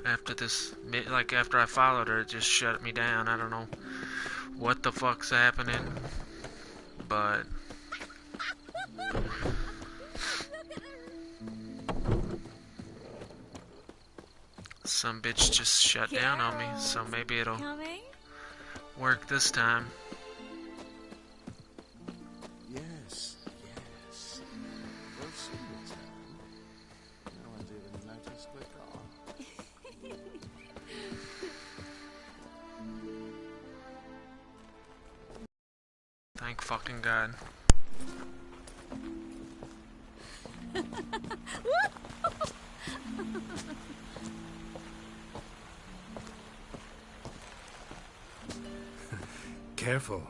After this, like after I followed her, it just shut me down. I don't know what the fuck's happening, but some bitch just shut down on me, so maybe it'll work this time. Yes, yes. We'll soon return. No one's even noticed we're gone. Thank fucking God. Careful.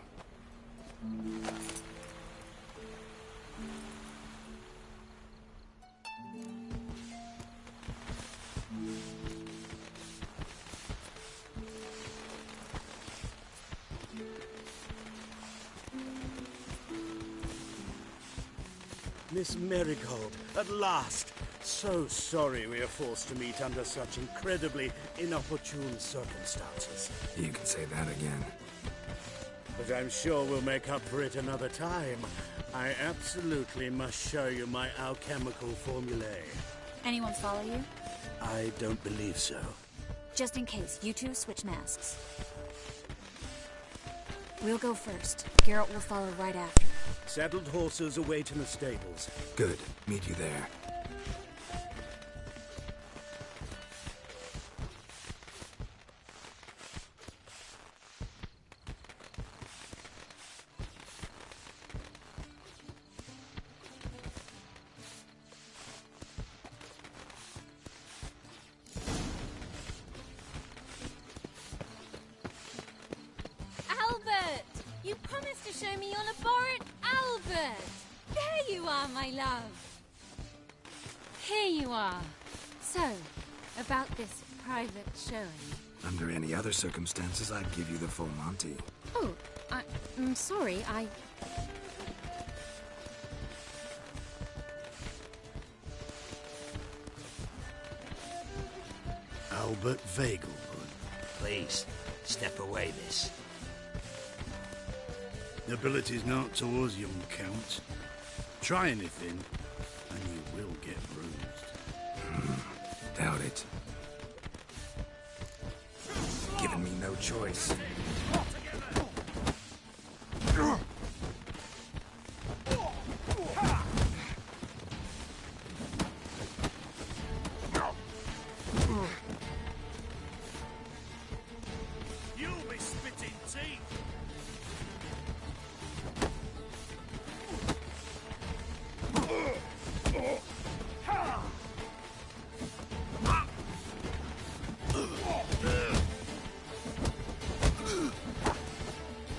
Miss Merigold, at last! So sorry we are forced to meet under such incredibly inopportune circumstances. You can say that again. But I'm sure we'll make up for it another time. I absolutely must show you my alchemical formulae. Anyone follow you? I don't believe so. Just in case, you two switch masks. We'll go first. Geralt will follow right after. Saddled horses await in the stables. Good. Meet you there. Albert! You promised to show me your laboratory. Albert! There you are, my love. Here you are. So, about this private showing. Under any other circumstances, I'd give you the full Monty. Oh, I'm sorry, Albert Vagel. Please, step away, miss. Nobility's not towards young Count. Try anything, and you will get bruised. Doubt it. Given me no choice. You'll be spitting teeth!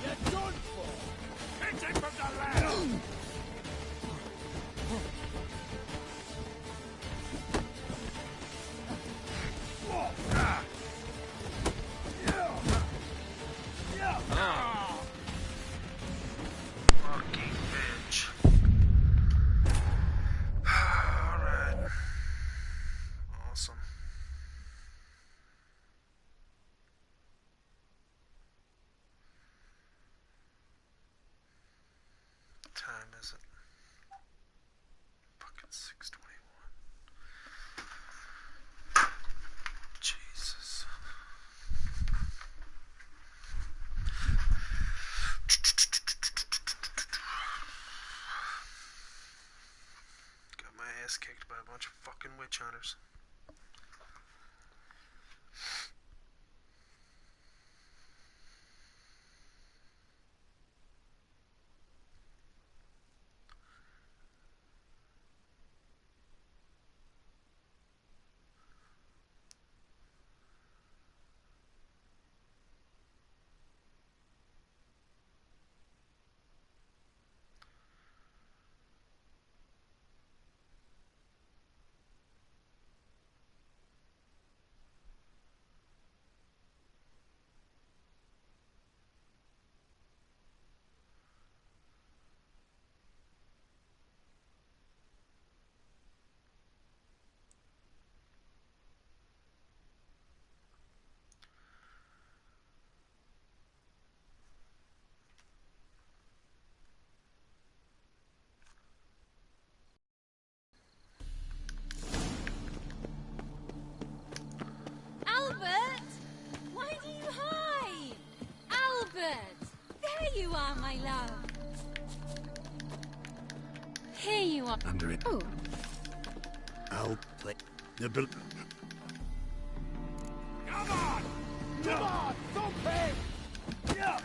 You're done for! Hit him from the left! Fucking bitch. Alright. Awesome. What time is it? Fucking 6:21. Jesus. Got my ass kicked by a bunch of fucking witch hunters. you are, my love. Here you are. Under it. Oh, I'll play the bill. Come on! Come on! Don't pay! Yeah!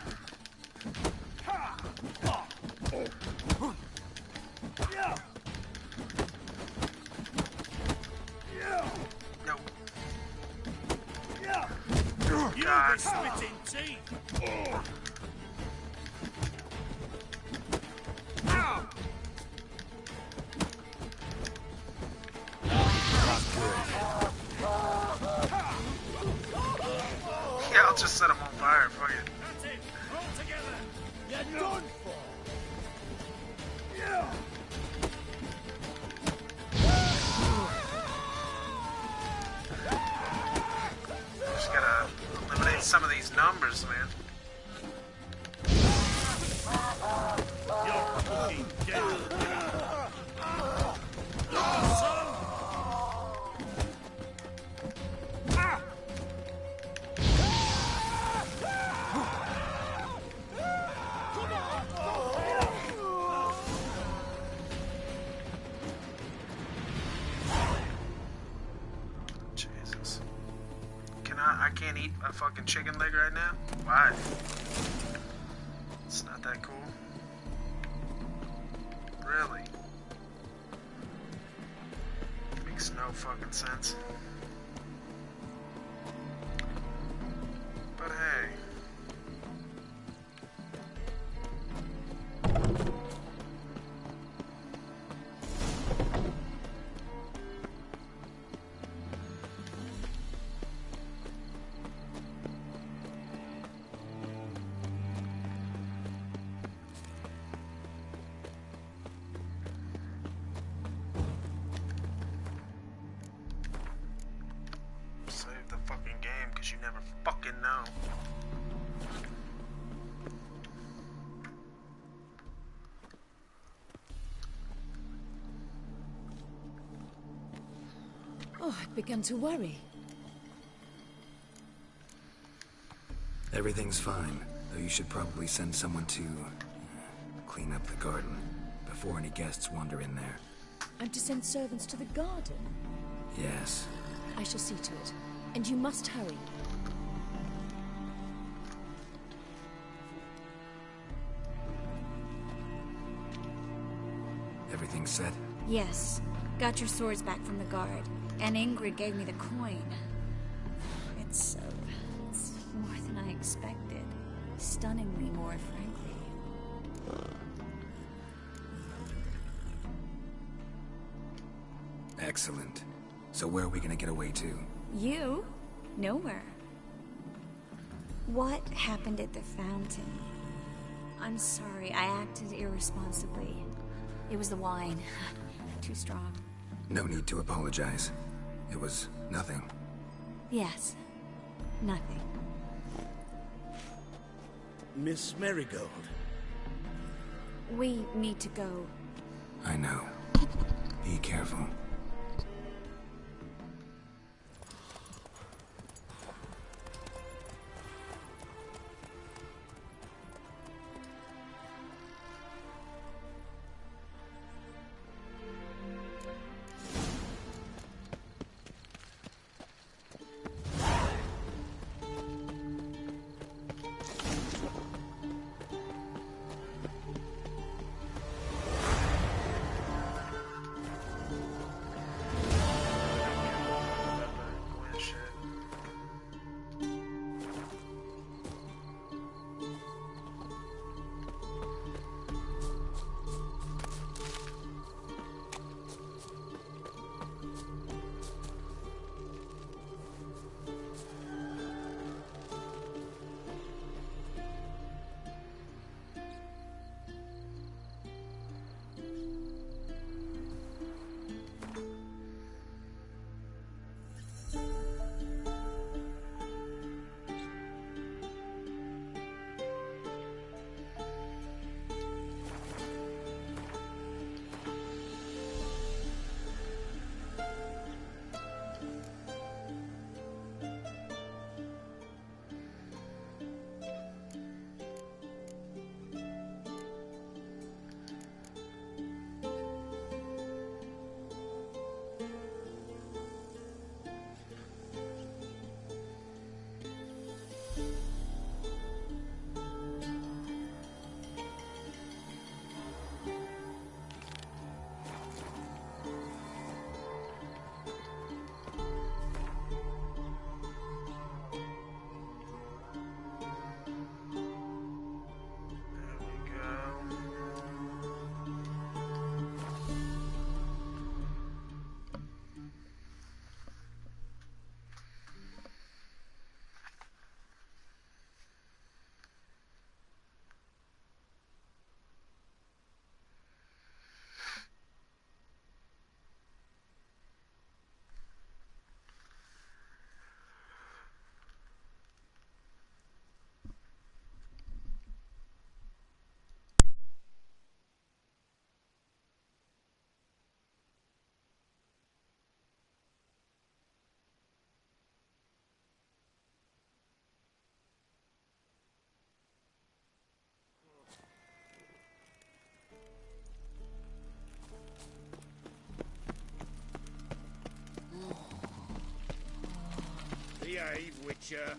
Ha! Ha! Oh. Yeah! Yeah! No. Yeah! You God. be spitting teeth. Oh. Ow! Yeah, I'll just set him on fire. Fuck it. That's it. All together. You're done for! Yeah! Just gotta eliminate some of these numbers, man. You're fucking dead. Jesus. I can't eat a fucking chicken leg right now? Why? It's not that cool. Really? Makes no fucking sense. But hey. Save the fucking game, because you never fucking know. Oh, I began to worry. Everything's fine, though you should probably send someone to clean up the garden before any guests wander in there. I'm to send servants to the garden. Yes. I shall see to it. And you must hurry. Everything set? yes. Got your swords back from the guard. And Ingrid gave me the coin. It's more than I expected. Stunningly more, frankly. Excellent. So where are we gonna get away to? You? Nowhere. What happened at the fountain? I'm sorry, I acted irresponsibly. It was the wine. Too strong. No need to apologize. It was nothing. Yes. Nothing. Miss Merigold. We need to go. I know. Be careful. Behave, Witcher.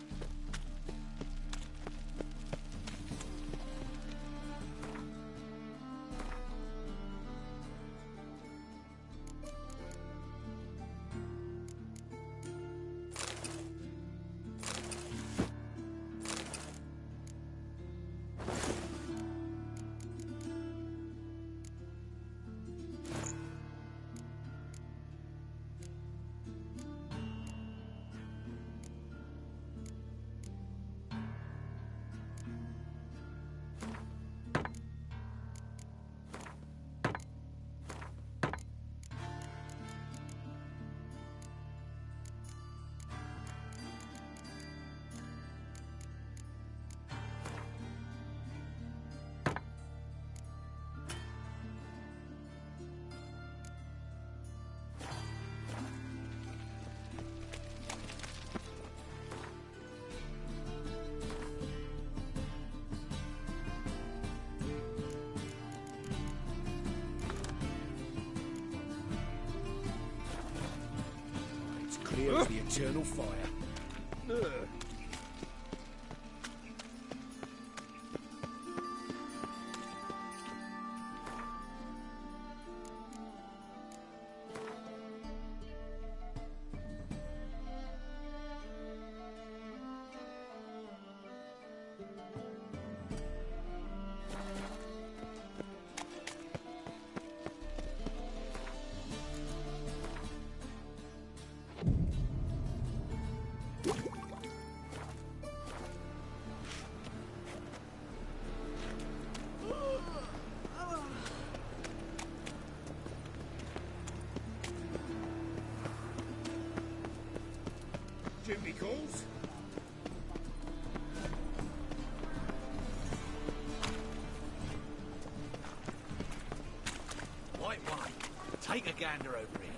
Clear as the eternal fire. Jimmy calls. White wine. Take a gander over here.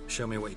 Show me what you...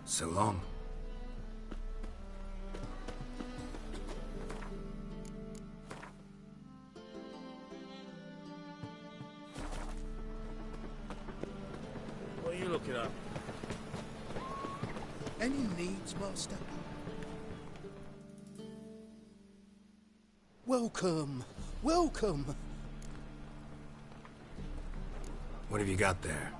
So long. look it up. Any needs, Master? Welcome, welcome. What have you got there?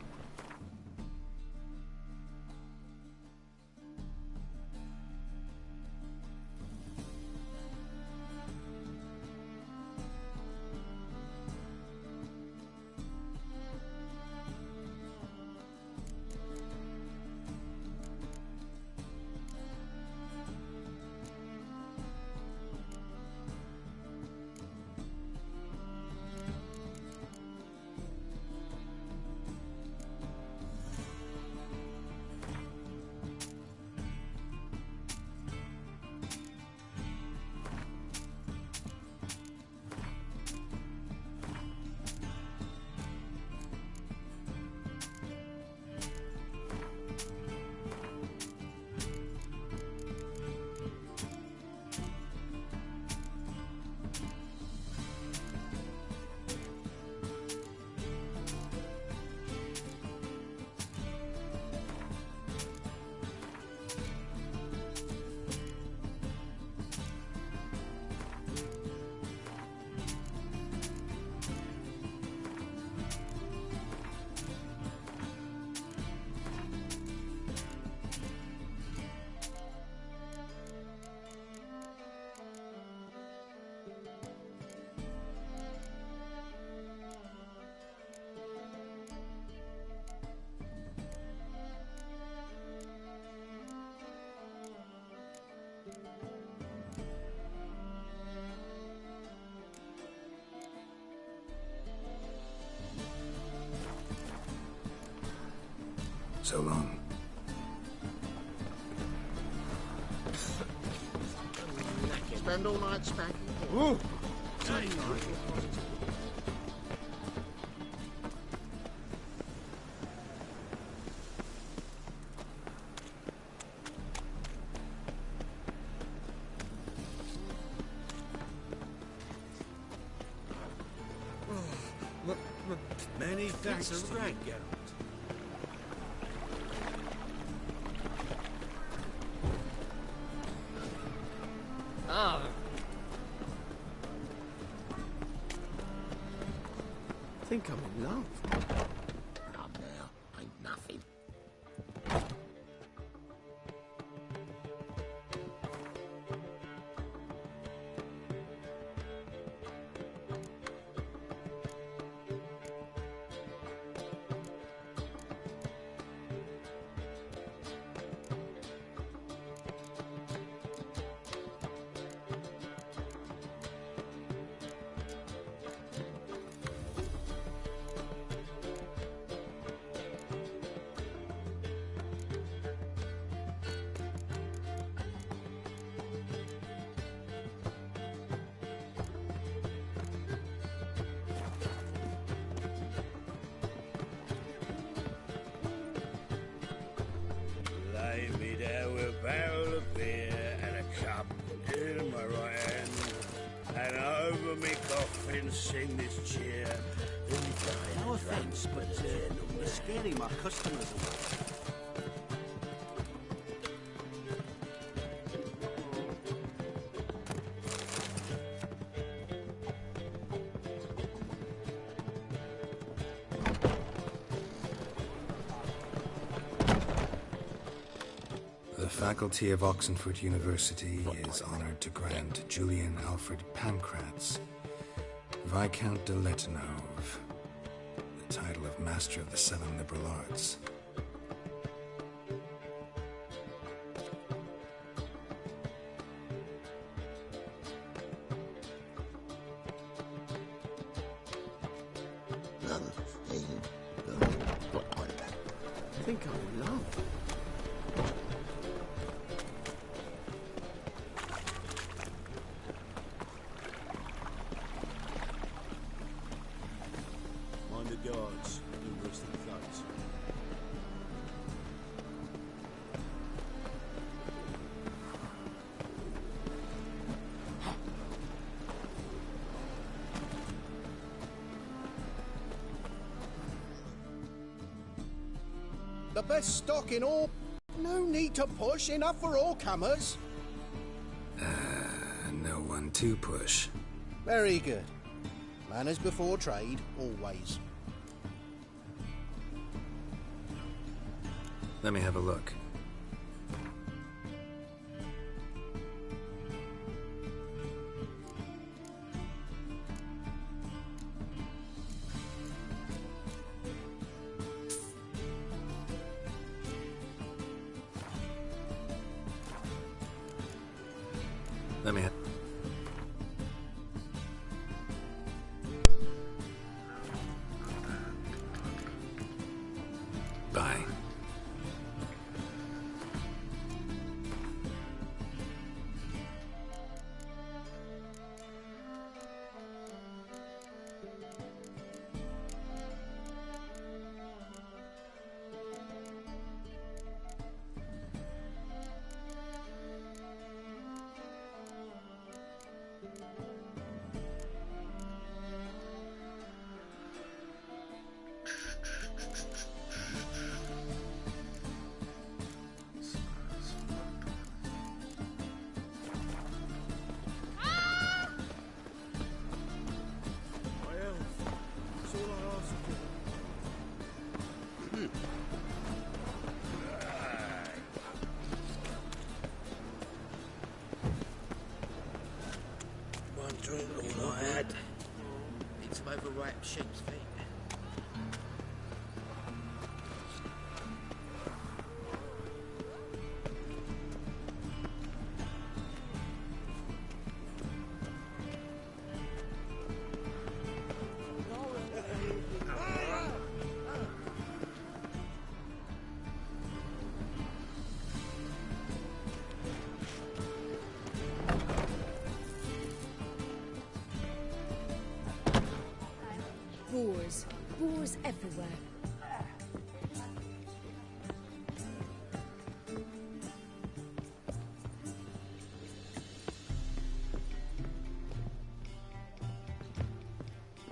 So long. Spend all night spanking. Ooh. Many thanks to you, Geralt. Ah. Think I'm in love. Not now. Ain't nothing. Lay me there with a barrel of beer and a cup in my right hand, and over me coffin sing this cheer. No offence, but you're scaring my customers away. The faculty of Oxenford University is honored to grant Julian Alfred Pancratz, Viscount de Letenove, the title of Master of the Seven Liberal Arts. I think I'm in love. Mind the guards, do worse than thugs. The best stock in all... No need to push, enough for all comers. No one to push. Very good. Manners before trade, always. Let me have a look. Let me have... Bye. One drink all I had. Need some overripe sheep's feet. Boars. Boars everywhere.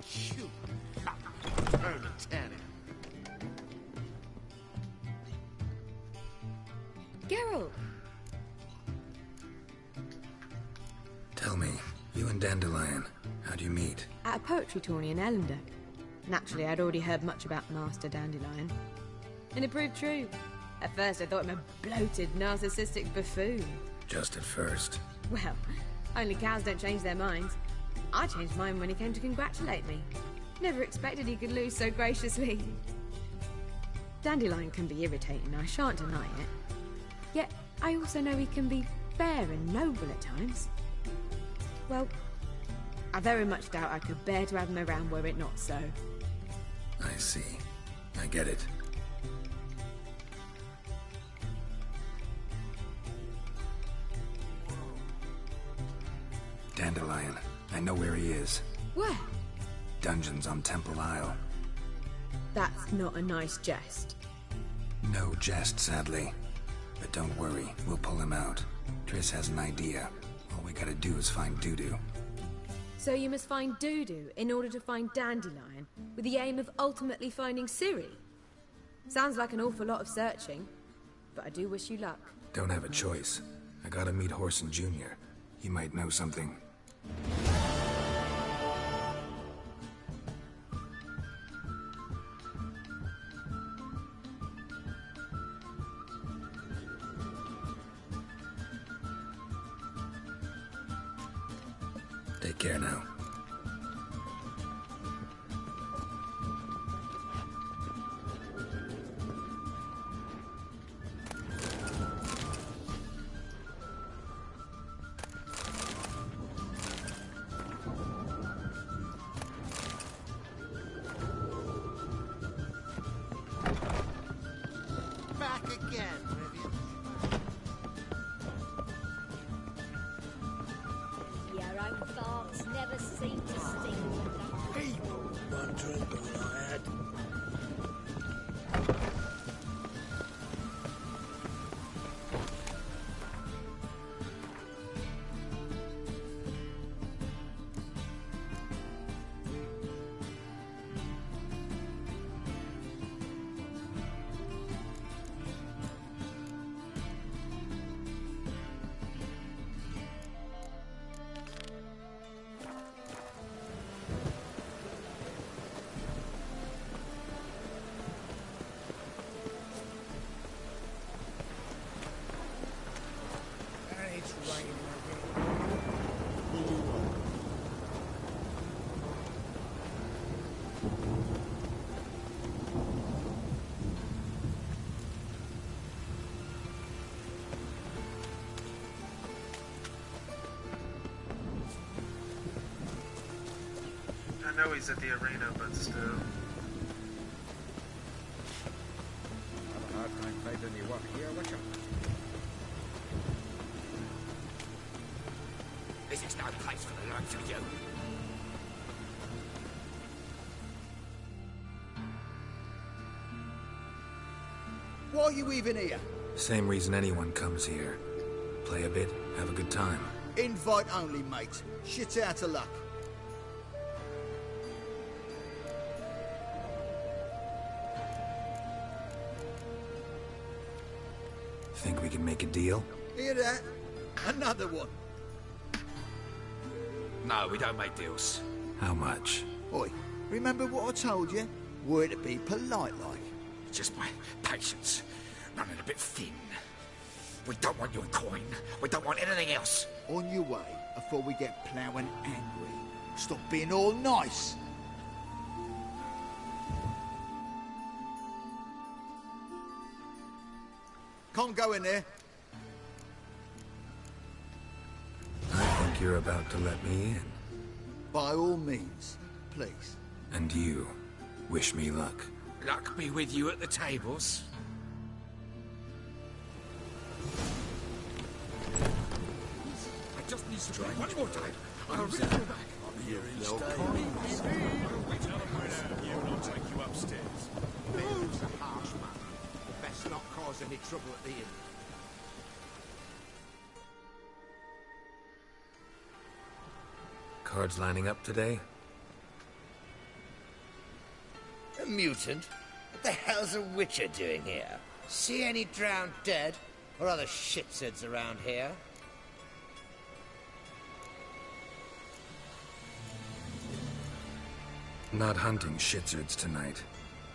Shoot. Proletariat. Geralt! Tell me, you and Dandelion, how'd you meet? At a poetry tourney in Ellendeck. Naturally, I'd already heard much about Master Dandelion. And it proved true. At first, I thought him a bloated, narcissistic buffoon. Just at first. Well, only cows don't change their minds. I changed mine when he came to congratulate me. Never expected he could lose so graciously. Dandelion can be irritating, I shan't deny it. Yet, I also know he can be fair and noble at times. Well, I very much doubt I could bear to have him around were it not so. I see. I get it. Dandelion. I know where he is. Where? Dungeons on Temple Isle. That's not a nice jest. No jest, sadly. But don't worry, we'll pull him out. Triss has an idea. All we gotta do is find Dudu. So you must find Dudu in order to find Dandelion, with the aim of ultimately finding Ciri? Sounds like an awful lot of searching, but I do wish you luck. Don't have a choice. I gotta meet Horson Jr. He might know something. Take care now. Back again, Rivian. Your own farts never seem to stink. People, one drink all I had. know he's at the arena, but still. Have a hard time finding you work here, would you? This is no place for the likes of you. Why are you even here? Same reason anyone comes here. Play a bit, have a good time. Invite only, mate. Shit's out of luck. Think we can make a deal? Hear that? Another one. No, we don't make deals. How much? Oi, remember what I told you? Were to be polite like. Just my patience running a bit thin. We don't want your coin. We don't want anything else. On your way before we get ploughing angry. Stop being all nice. Can't go in there. I think you're about to let me in. By all means, please. And you, wish me luck. Luck be with you at the tables. I just need to try one more time. I'll ring you back. I'm here in stay. I'll take you upstairs. Bill's a harsh man. Best not cause any trouble at the inn. Cards lining up today? A mutant? What the hell's a witcher doing here? See any drowned dead? Or other shitsuds around here? Not hunting shitsuds tonight.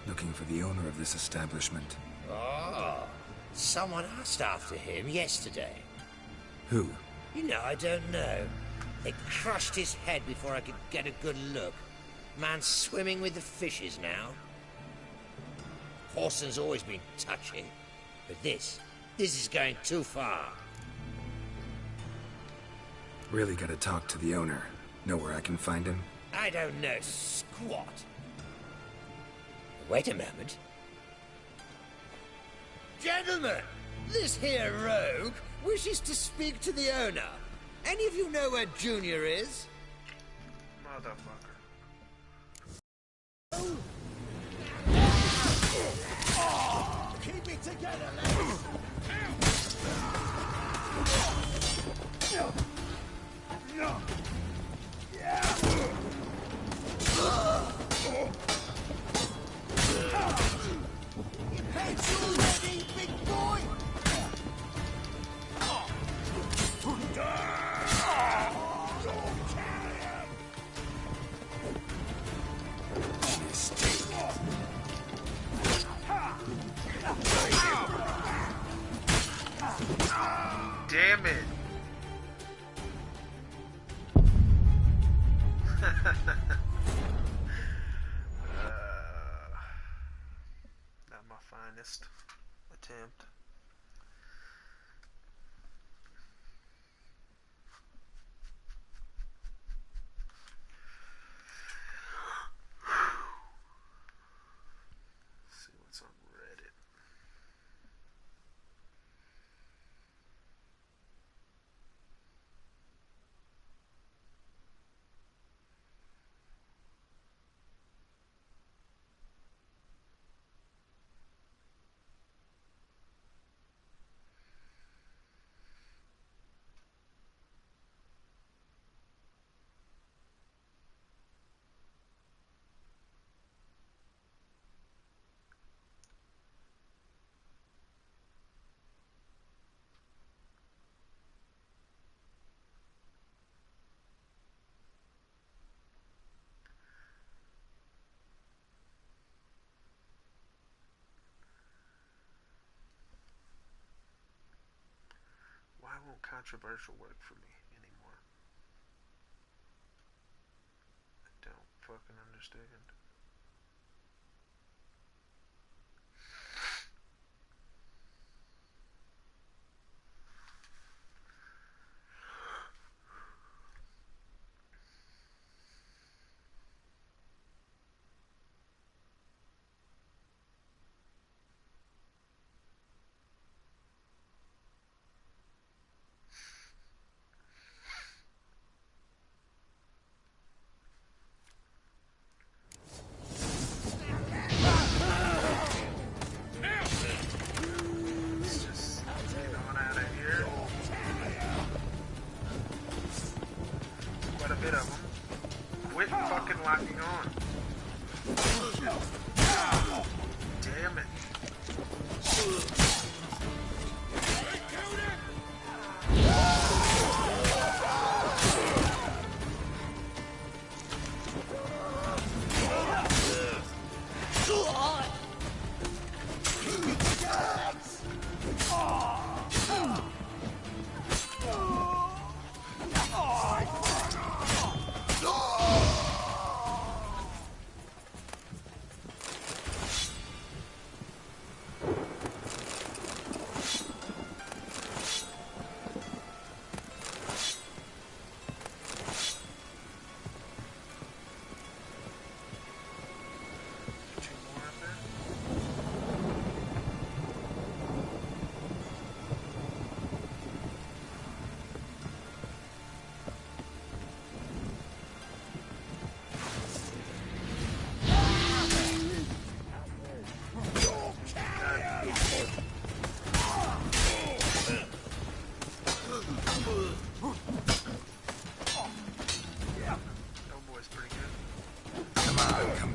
Looking for the owner of this establishment. Oh, someone asked after him yesterday. Who? You know, I don't know. They crushed his head before I could get a good look. Man's swimming with the fishes now. Horson's always been touchy. But this is going too far. Really gotta talk to the owner. Know where I can find him? I don't know squat. Wait a moment. Gentlemen, this here rogue wishes to speak to the owner. Any of you know where Junior is? Motherfucker. Keep it together, lads. Your pencil ready, big boy? Damn it. Not my finest attempt. See what's on Reddit. Why won't controversial work for me anymore? I don't fucking understand.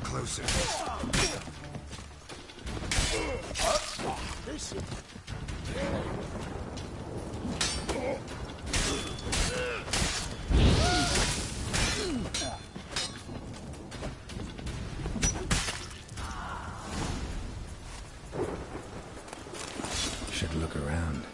Closer. Should look around.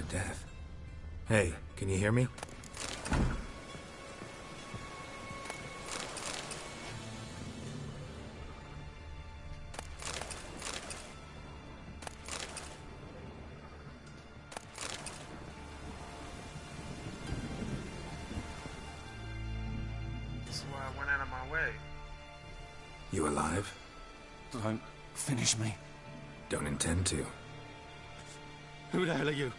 Death. Hey, can you hear me? This is why I went out of my way. You alive? Don't finish me. Don't intend to. Who the hell are you?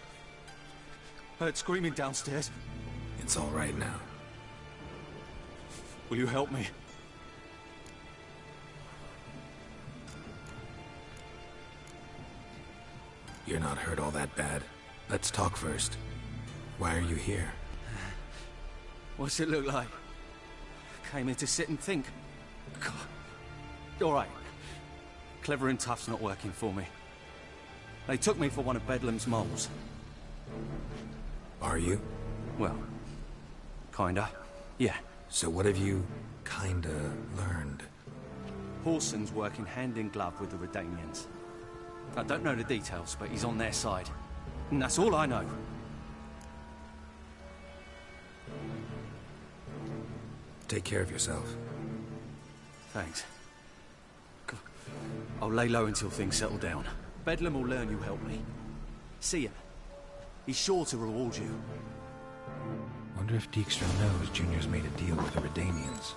Heard screaming downstairs. It's all right now. Will you help me? You're not hurt all that bad. Let's talk first. Why are you here? What's it look like? Came here to sit and think. God. All right. Clever and tough's not working for me. They took me for one of Bedlam's moles. Are you? Well, kinda. Yeah. So what have you kinda learned? Whoreson's working hand in glove with the Redanians. I don't know the details, but he's on their side. And that's all I know. Take care of yourself. Thanks. I'll lay low until things settle down. Bedlam will learn you helped me. See ya. He's sure to reward you. Wonder if Dijkstra knows Junior's made a deal with the Redanians.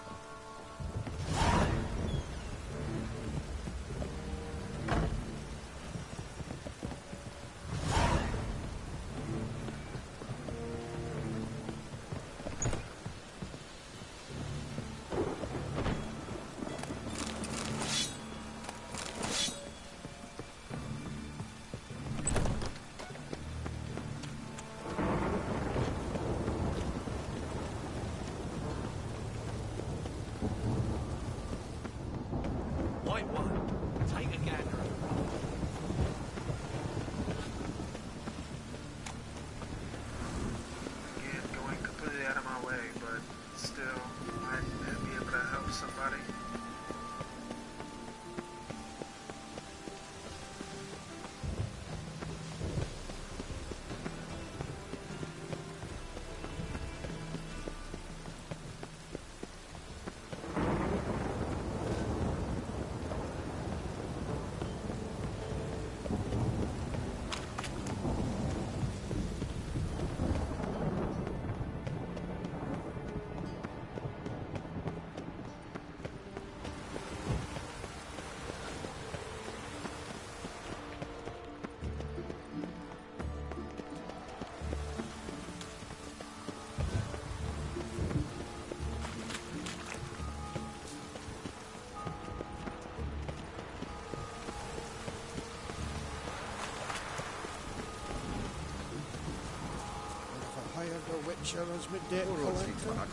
Sure as me debt Poor old Saint collector. Bernard.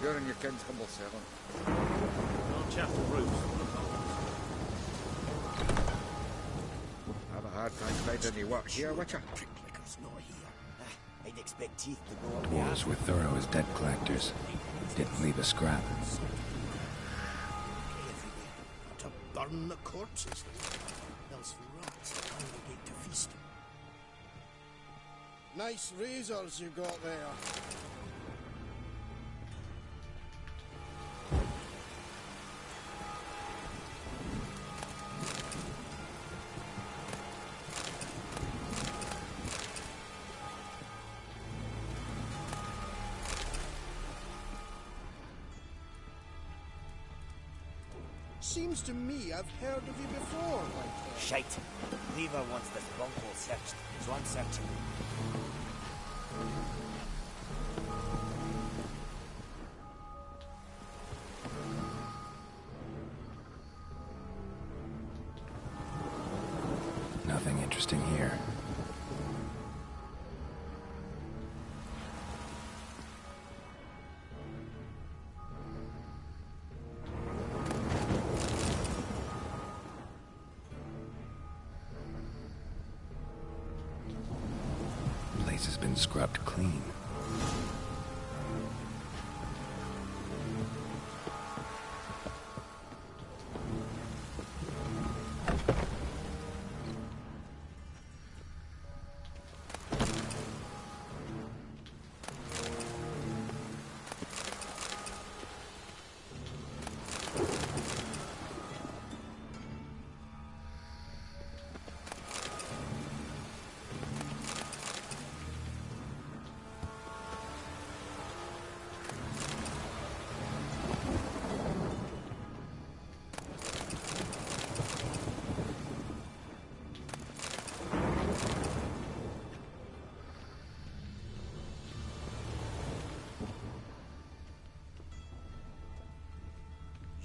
You're in your kind's humble servant. Don't chaff the roofs. Have a hard time finding any work here, Witcher. Pricklicker's not here. I'd expect teeth to go up Dwarves were thorough as debt collectors. Didn't leave a scrap. Everywhere. To burn the corpses. Else rats congregate to feast. Nice razors you got there. Seems to me I've heard of you before, Whitehead. Shite. Lever wants this bunghole searched, so I'm searching. Nothing interesting here. Place has been scrubbed clean.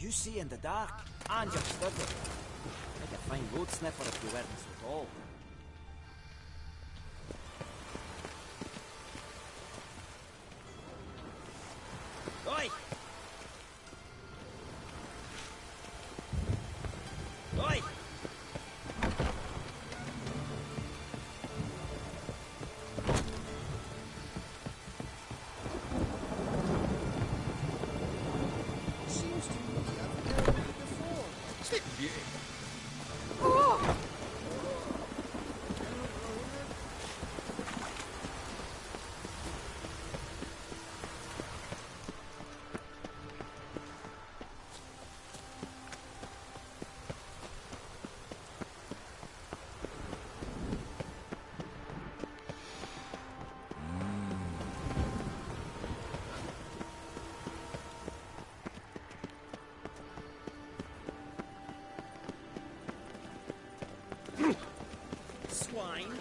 You see in the dark, and you're studying. Like a fine road sniffer if you weren't so tall. Oi! Oi! Seems to me I've heard of you before. Sleep beauty. Swine.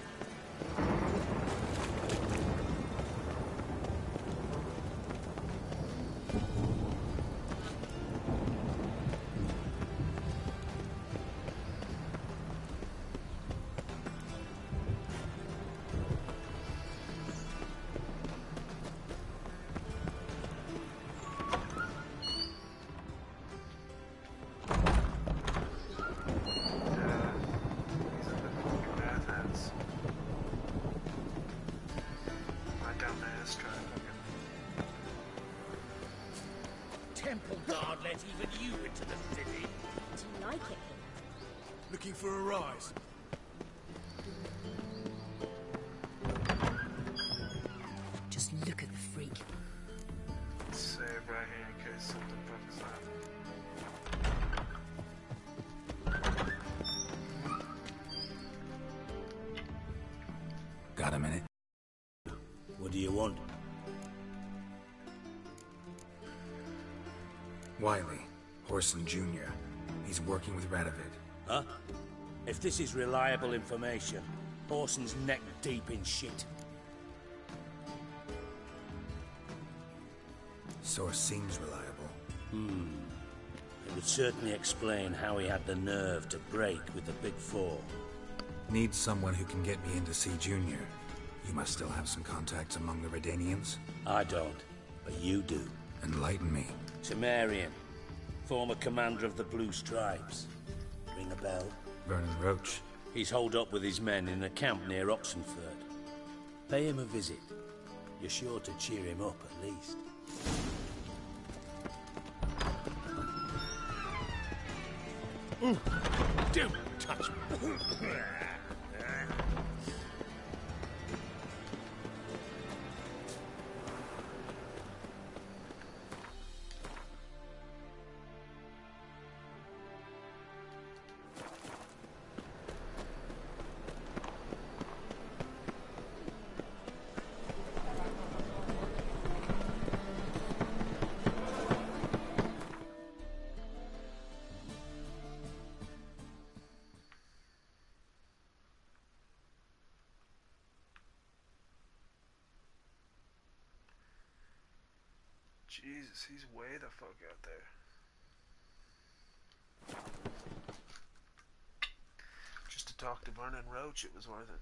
Temple guard let even you into the city. Do you like it here? Looking for a rise? Just look at the freak. Save right here in case something fucks up. Got a minute? What do you want? Wiley, Horson Jr. He's working with Radovid. Huh? If this is reliable information, Horson's neck deep in shit. Source seems reliable. It would certainly explain how he had the nerve to break with the Big Four. Need someone who can get me in to see Junior. You must still have some contacts among the Redanians? I don't, but you do. Enlighten me. Temerian, former commander of the Blue Stripes. Ring a bell? Vernon Roach. He's holed up with his men in a camp near Oxenford. Pay him a visit. You're sure to cheer him up, at least. Don't touch me. Jesus, he's way the fuck out there. Just to talk to Vernon Roach, it was worth it.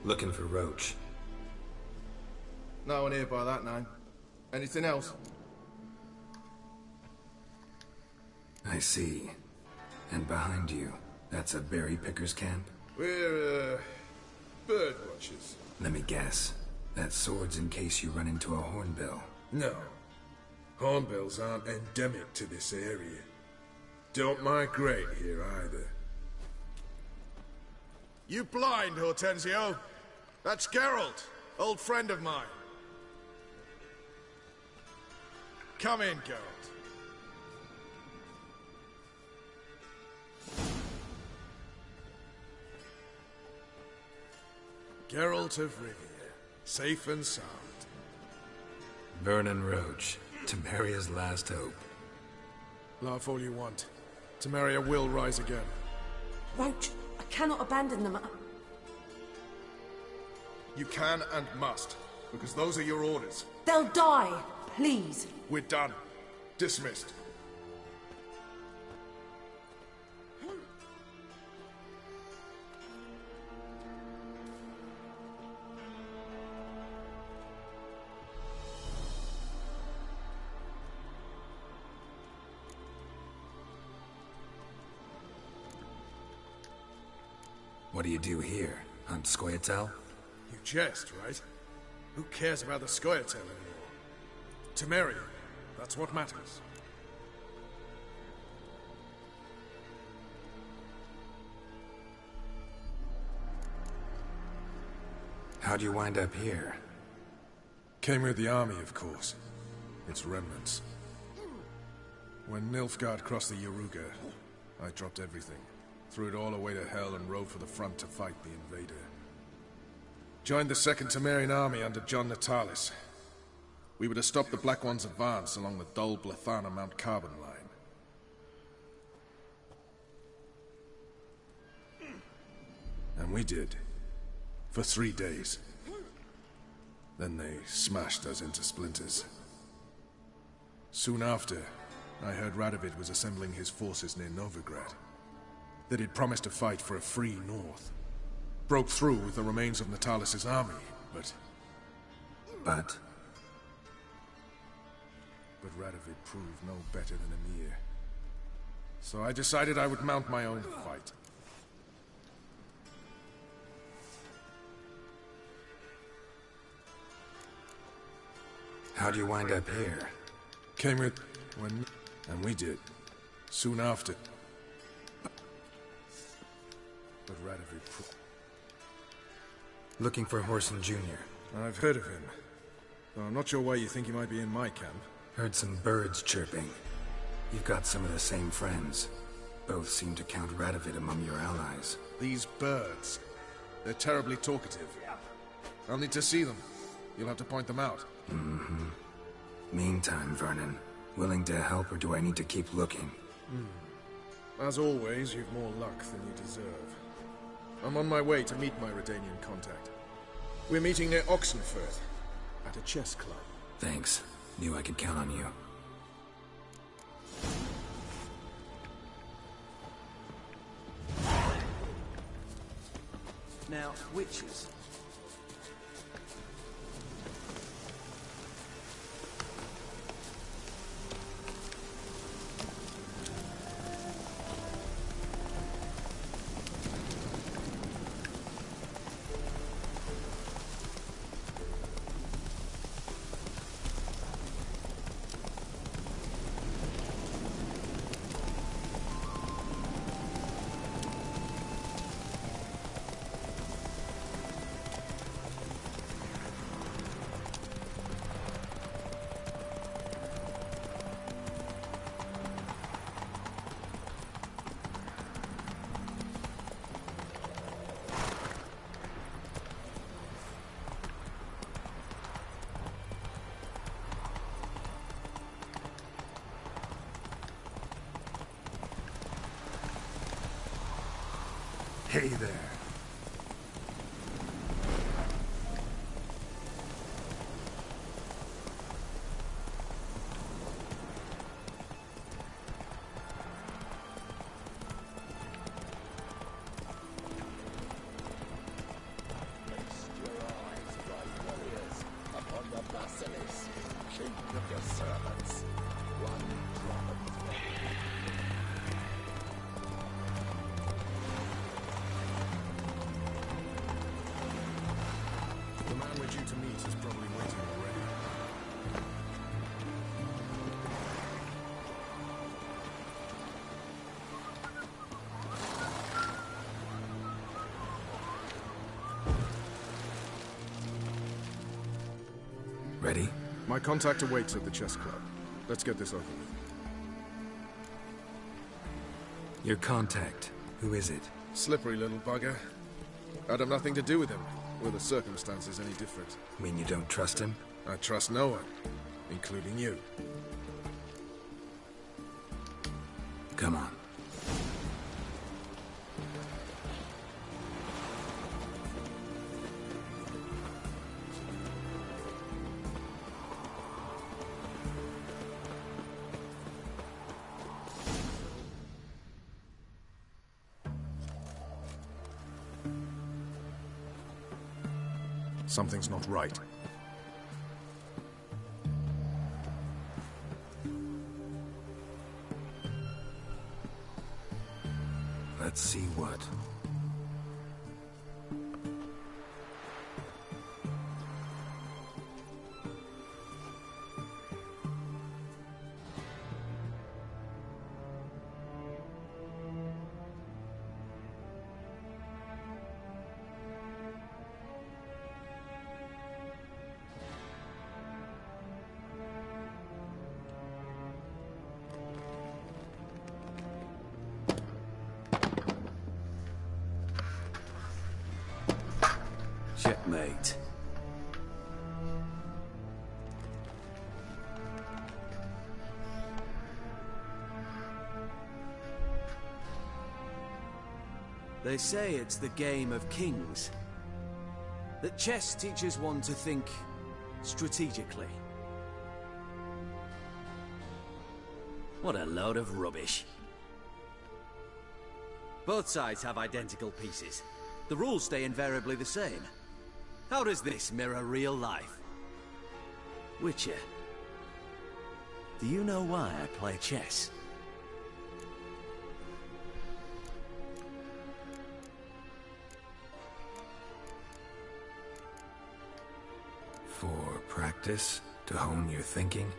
Looking for Roach. No one here by that name. Anything else? I see. And behind you, that's a berry picker's camp? We're, bird watchers. Let me guess. That sword's in case you run into a hornbill. No. Hornbills aren't endemic to this area. Don't migrate here either. You blind, Hortensio? That's Geralt, old friend of mine. Come in, Geralt. Geralt of Rivia, safe and sound. Vernon Roach, Temeria's last hope. Laugh all you want. Temeria will rise again. Roach, I cannot abandon them. You can and must, because those are your orders. They'll die, please. We're done. Dismissed. What do you do here? Hunt Scoia'tael? You jest, right? Who cares about the Scoia'tael anymore? Temeria, that's what matters. How'd you wind up here? Came with the army, of course. Its remnants. When Nilfgaard crossed the Yaruga, I dropped everything. Threw it all away to hell and rode for the front to fight the invader. Joined the Second Temerian army under John Natalis. We were to stop the Black One's advance along the Dol Blethana Mount Carbon line. And we did. For 3 days. Then they smashed us into splinters. Soon after, I heard Radovid was assembling his forces near Novigrad. That he'd promised to fight for a free North. Broke through with the remains of Natalis' army, but... But Radovid proved no better than Emir. So I decided I would mount my own fight. how'd you wind up here? Came with... and we did. Soon after. But Radovid... Looking for Horson Jr. I've heard of him. Though I'm not sure why you think he might be in my camp. Heard some birds chirping. You've got some of the same friends. Both seem to count Radovid among your allies. These birds. They're terribly talkative. I'll need to see them. You'll have to point them out. Mm-hmm. Meantime, Vernon, willing to help or do I need to keep looking? As always, you've more luck than you deserve. I'm on my way to meet my Redanian contact. We're meeting near Oxenford, at a chess club. Thanks. Knew I could count on you. Now, witches. Hey there. Ready? My contact awaits at the chess club. Let's get this over with. Your contact. Who is it? Slippery little bugger. I'd have nothing to do with him. Were the circumstances any different? Mean you don't trust him? I trust no one, including you. Come on. Something's not right. Let's see what. Checkmate. They say it's the game of kings. That chess teaches one to think strategically. What a load of rubbish. Both sides have identical pieces. The rules stay invariably the same. How does this mirror real life? Witcher, do you know why I play chess? For practice? To hone your thinking?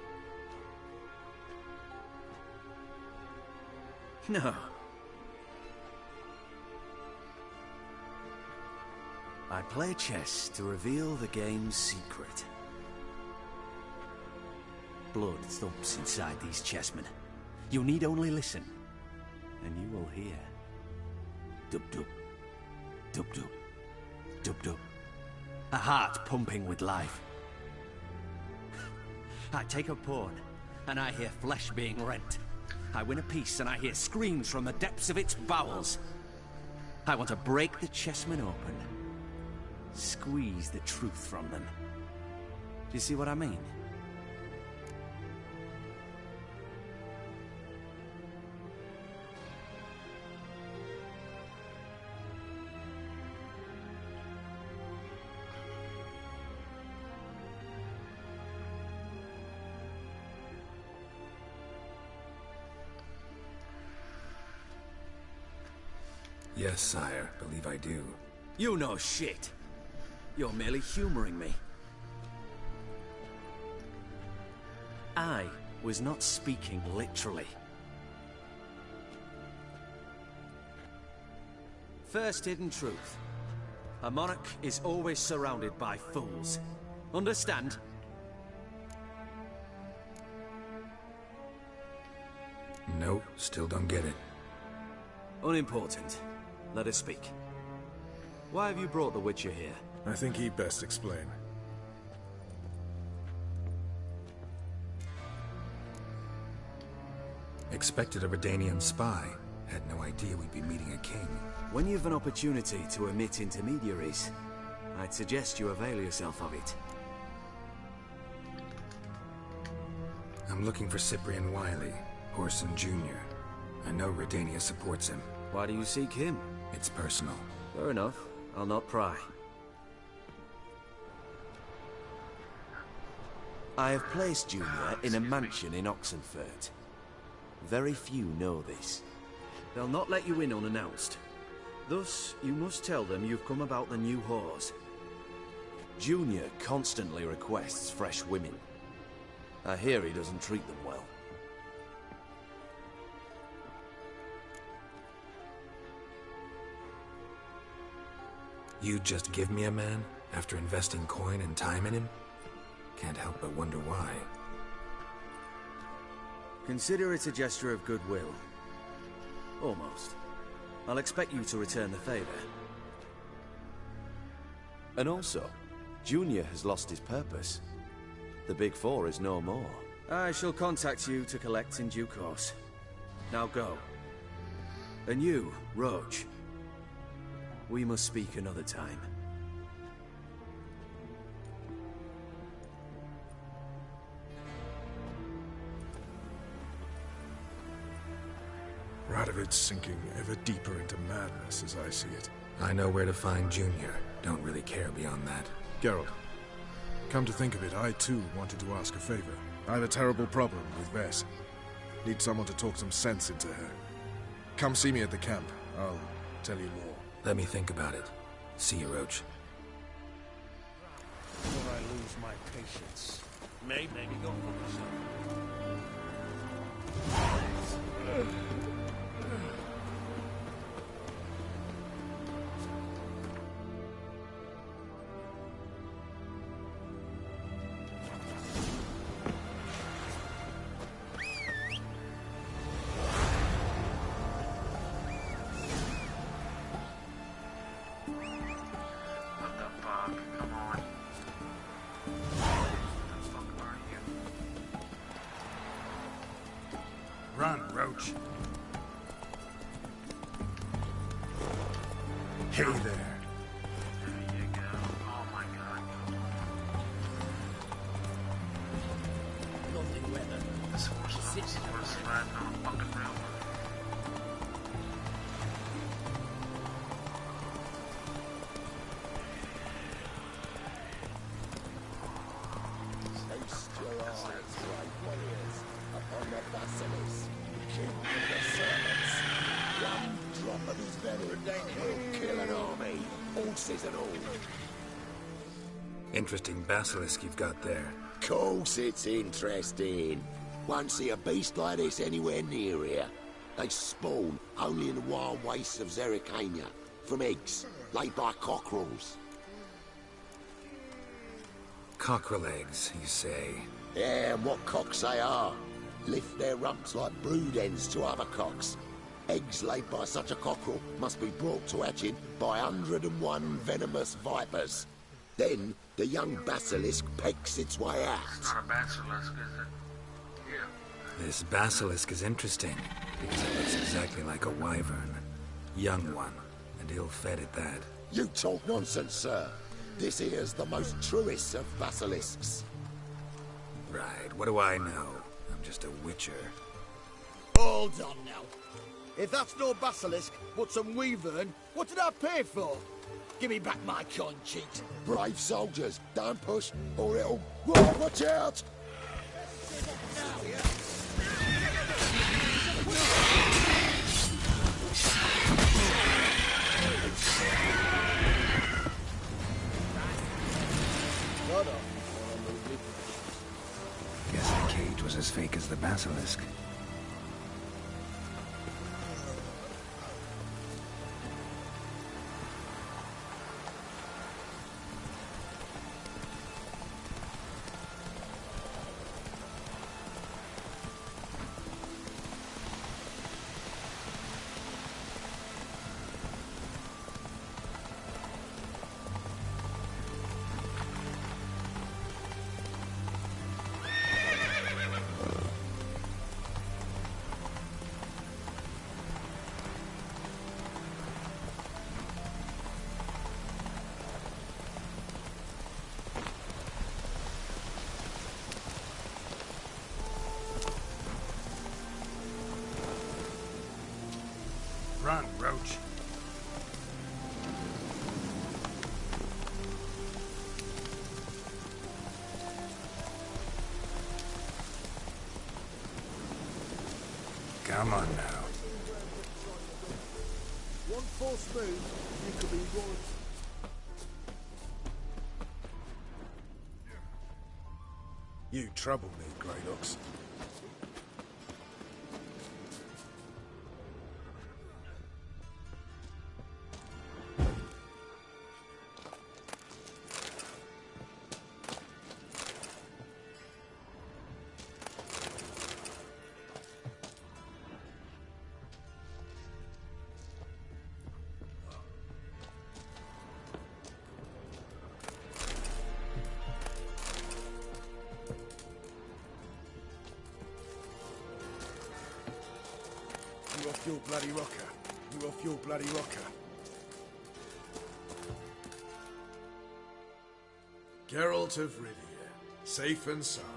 No. I play chess to reveal the game's secret. Blood thumps inside these chessmen. You need only listen, and you will hear. Dub-dub. Dub-dub. Dub-dub. A heart pumping with life. I take a pawn, and I hear flesh being rent. I win a piece, and I hear screams from the depths of its bowels. I want to break the chessmen open. Squeeze the truth from them. Do you see what I mean? Yes, sire. Believe I do. You know shit. You're merely humoring me. I was not speaking literally. First hidden truth. A monarch is always surrounded by fools. Understand? No, still don't get it. Unimportant. Let us speak. Why have you brought the Witcher here? I think he'd best explain. Expected a Redanian spy. Had no idea we'd be meeting a king. When you've an opportunity to omit intermediaries, I'd suggest you avail yourself of it. I'm looking for Cyprian Wiley, Orson Jr. I know Redania supports him. Why do you seek him? It's personal. Fair enough. I'll not pry. I have placed Junior in a mansion in Oxenfurt. Very few know this. They'll not let you in unannounced. Thus, you must tell them you've come about the new whores. Junior constantly requests fresh women. I hear he doesn't treat them well. You'd just give me a man, after investing coin and time in him? Can't help but wonder why. Consider it a gesture of goodwill. Almost. I'll expect you to return the favor. And also, Junior has lost his purpose. The Big Four is no more. I shall contact you to collect in due course. Now go. And you, Roach. We must speak another time. Radovid's sinking ever deeper into madness as I see it. I know where to find Junior. Don't really care beyond that. Geralt, come to think of it, I too wanted to ask a favor. I have a terrible problem with Vess. Need someone to talk some sense into her. Come see me at the camp. I'll tell you more. Let me think about it. See you, Roach. Before I lose my patience. Maybe go for myself. Run, Roach. Hey there. There you go. Oh my god. We'll kill an army, horses and all. Interesting basilisk you've got there. Course it's interesting. Won't see a beast like this anywhere near here. They spawn only in the wild wastes of Zerrikania, from eggs laid by cockerels. Cockerel eggs, you say? Yeah, and what cocks they are. Lift their rumps like brood hens to other cocks. Eggs laid by such a cockerel must be brought to hatching by 101 venomous vipers. Then the young basilisk pecks its way out. It's not a basilisk, is it? Yeah. This basilisk is interesting, because it looks exactly like a wyvern. Young one, and ill-fed at that. You talk nonsense, sir. This here's the most truest of basilisks. Right, what do I know? I'm just a witcher. Hold on now. If that's no basilisk, but some wyvern, what did I pay for? Give me back my coin, cheat. Brave soldiers, don't push, or it'll... Whoa, watch out! Guess the cage was as fake as the basilisk. Run, Roach. Come on now. One false move, you could be right. You trouble me, Grey Looks. You off your bloody rocker. You off your bloody rocker. Geralt of Rivia, safe and sound.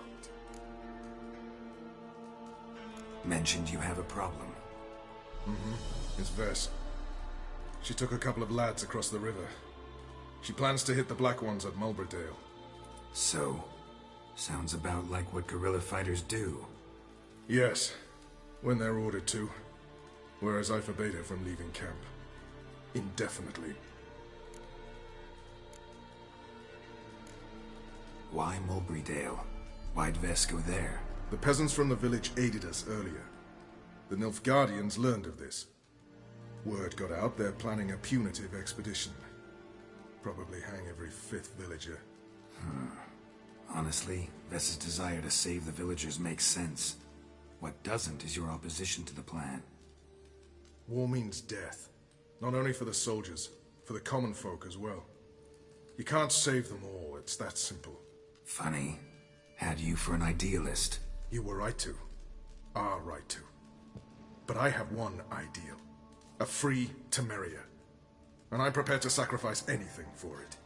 Mentioned you have a problem. It's Vess. She took a couple of lads across the river. She plans to hit the Black Ones at Mulberdale. So, sounds about like what guerrilla fighters do. Yes, when they're ordered to. Whereas I forbade her from leaving camp. Indefinitely. Why Mulberrydale? Why'd Vess go there? The peasants from the village aided us earlier. The Nilfgaardians learned of this. Word got out they're planning a punitive expedition. Probably hang every fifth villager. Honestly, Vess's desire to save the villagers makes sense. What doesn't is your opposition to the plan. War means death. Not only for the soldiers, for the common folk as well. You can't save them all, it's that simple. Funny. Had you for an idealist. You were right to. Are right to. But I have one ideal. A free Temeria. And I'm prepared to sacrifice anything for it.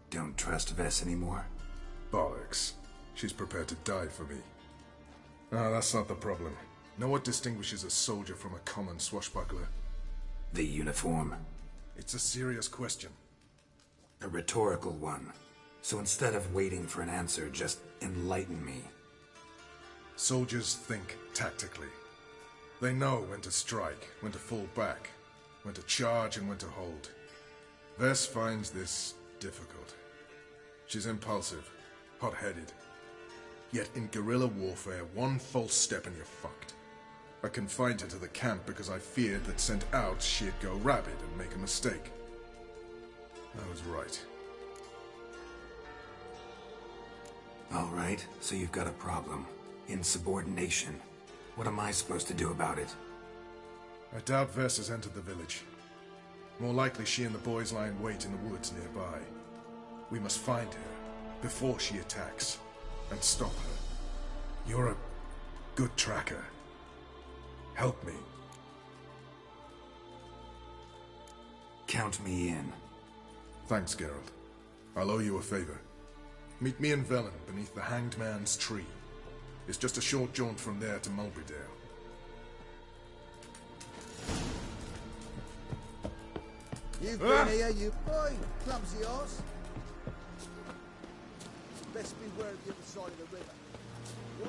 Don't trust Vess anymore? Bollocks. She's prepared to die for me. Ah, that's not the problem. Know what distinguishes a soldier from a common swashbuckler? The uniform. It's a serious question. A rhetorical one. So instead of waiting for an answer, just enlighten me. Soldiers think tactically. They know when to strike, when to fall back, when to charge and when to hold. Vess finds this difficult. She's impulsive, hot-headed. Yet in guerrilla warfare, one false step and you're fucked. I confined her to the camp because I feared that sent out she'd go rabid and make a mistake. I was right. All right, so you've got a problem. Insubordination. What am I supposed to do about it? I doubt Vess has entered the village. More likely she and the boys lie in wait in the woods nearby. We must find her before she attacks and stop her. You're a good tracker. Help me. Count me in. Thanks, Geralt. I'll owe you a favor. Meet me in Velen beneath the Hanged Man's tree. It's just a short jaunt from there to Mulberydale. You've been here, you boy, clumsy horse. Best beware of the other side of the river.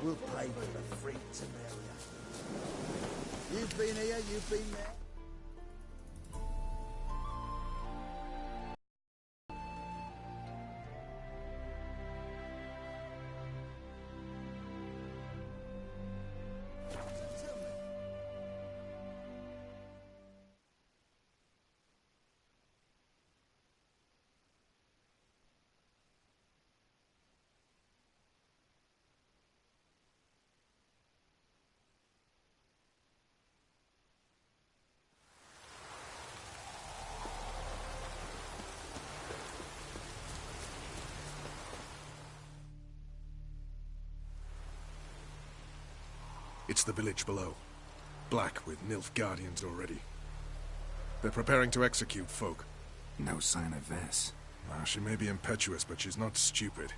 We'll pay for the freak to marry. You've been here, you've been there. It's the village below. Black with Nilf guardians already. They're preparing to execute folk. No sign of Vess. She may be impetuous, but she's not stupid.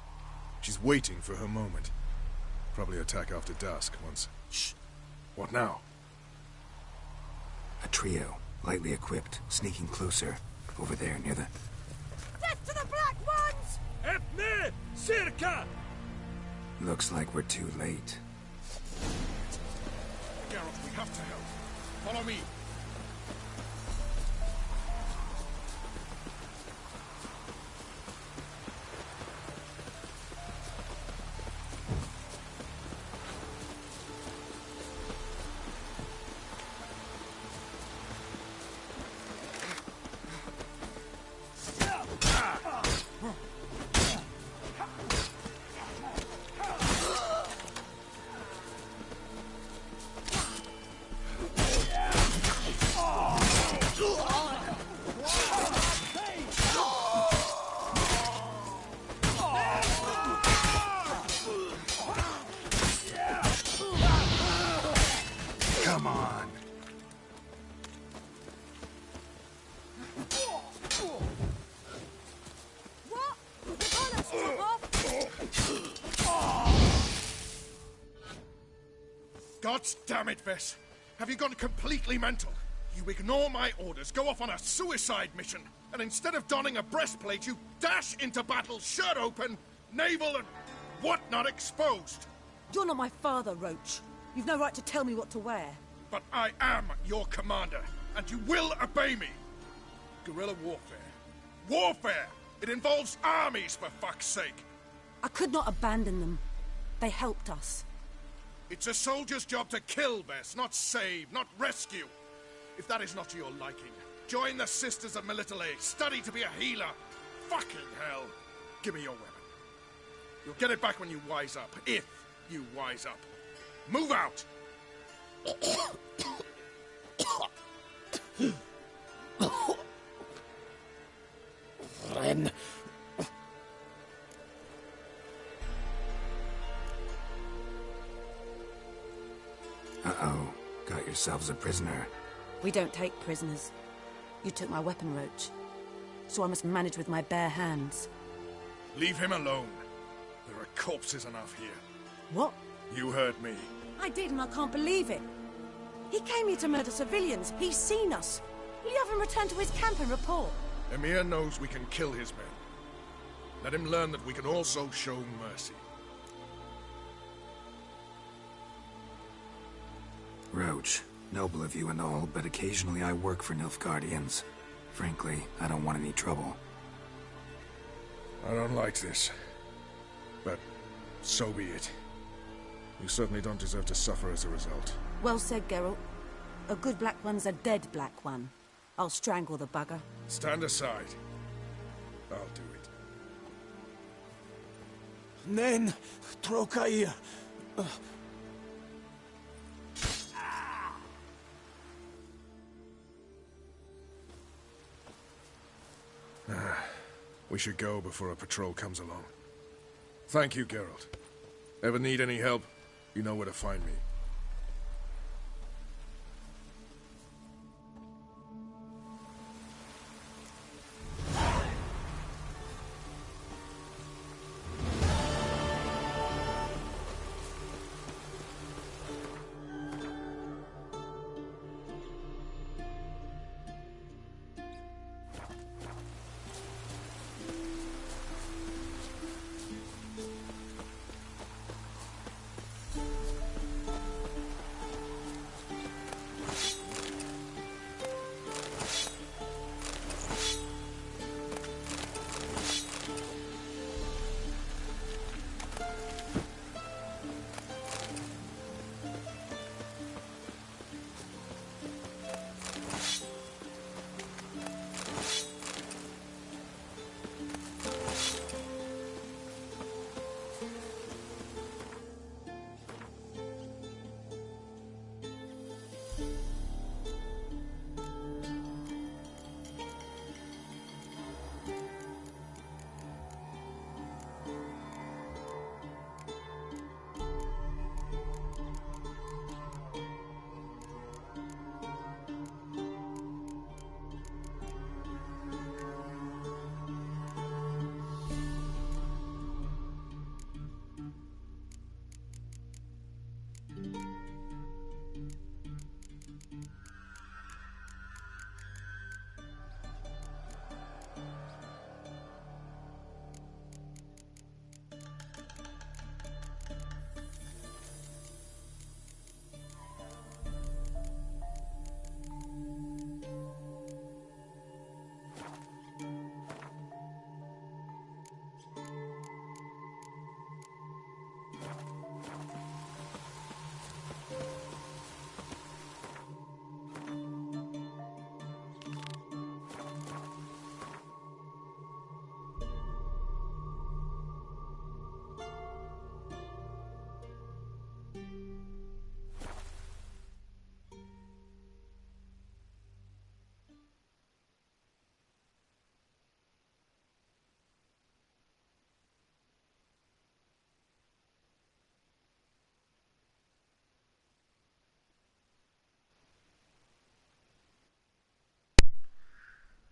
She's waiting for her moment. Probably attack after dusk once... Shh! What now? A trio, lightly equipped, sneaking closer. Over there, near the... Death to the Black Ones! Epne! Circa! Looks like we're too late. Geralt, we have to help. Follow me. Come on. What? The bullets took off? God damn it, Vess. Have you gone completely mental? You ignore my orders, go off on a suicide mission, and instead of donning a breastplate, you dash into battle, shirt open, navel and whatnot exposed. You're not my father, Roach. You've no right to tell me what to wear. But I am your commander, and you will obey me. Guerrilla warfare. Warfare! It involves armies, for fuck's sake. I could not abandon them. They helped us. It's a soldier's job to kill, Vess, not save, not rescue. If that is not to your liking, join the Sisters of Melitele, study to be a healer. Fucking hell. Give me your weapon. You'll get it back when you wise up, if you wise up. Move out! Ren. Uh-oh. Got yourselves a prisoner. We don't take prisoners. You took my weapon, Roach. So I must manage with my bare hands. Leave him alone. There are corpses enough here. What? You heard me. I did, and I can't believe it. He came here to murder civilians. He's seen us. Will you have him return to his camp and report? Emir knows we can kill his men. Let him learn that we can also show mercy. Roach, Noble of you and all, but occasionally I work for Nilfgaardians. Frankly, I don't want any trouble. I don't like this. But so be it. You certainly don't deserve to suffer as a result. Well said, Geralt. A good black one's a dead black one. I'll strangle the bugger. Stand aside. I'll do it. Nen, Trokair. We should go before a patrol comes along. Thank you, Geralt. Ever need any help, you know where to find me.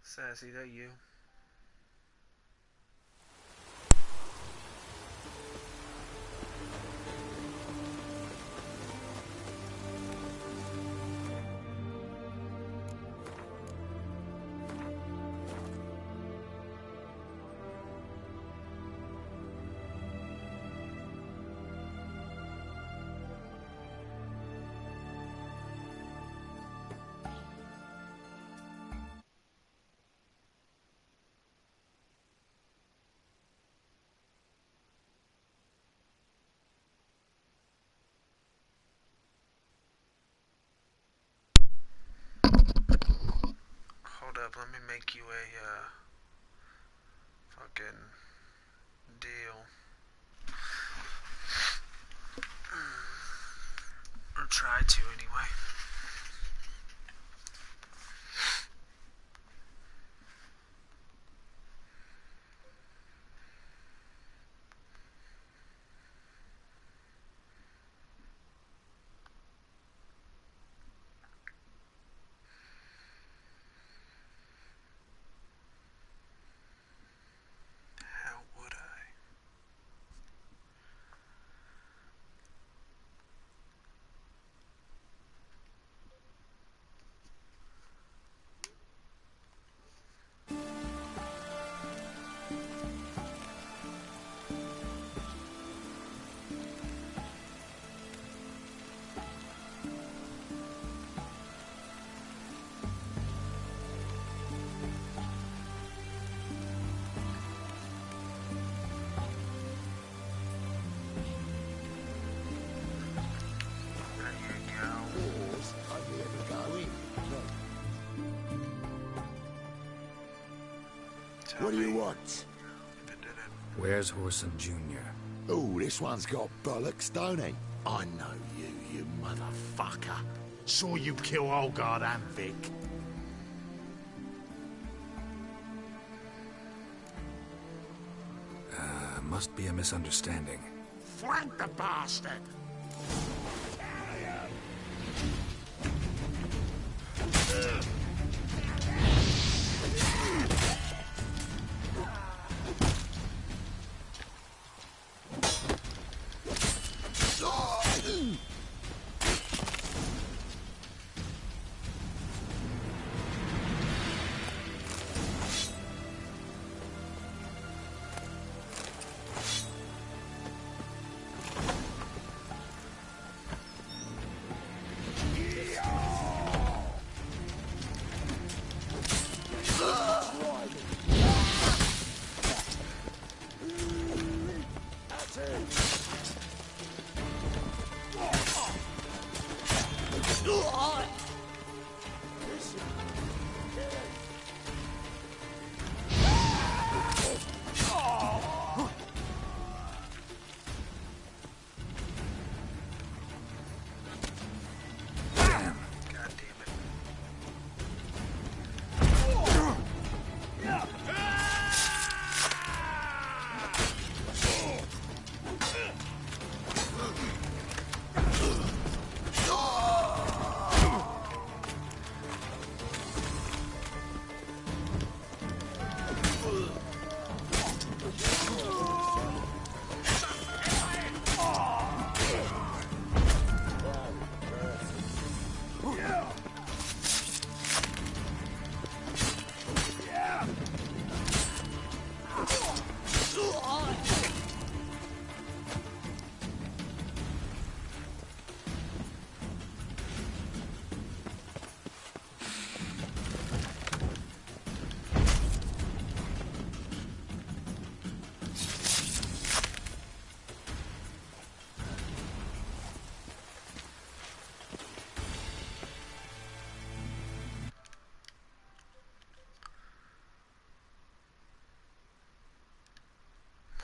Sassy, that you? Hold up, let me make you a fucking deal. Or try to anyway. How would I? What do you want? Where's Whoreson Jr.? Oh, this one's got bollocks, don't he? I know you, you motherfucker. Saw you kill Olgard and Vic. Must be a misunderstanding. Flank the bastard!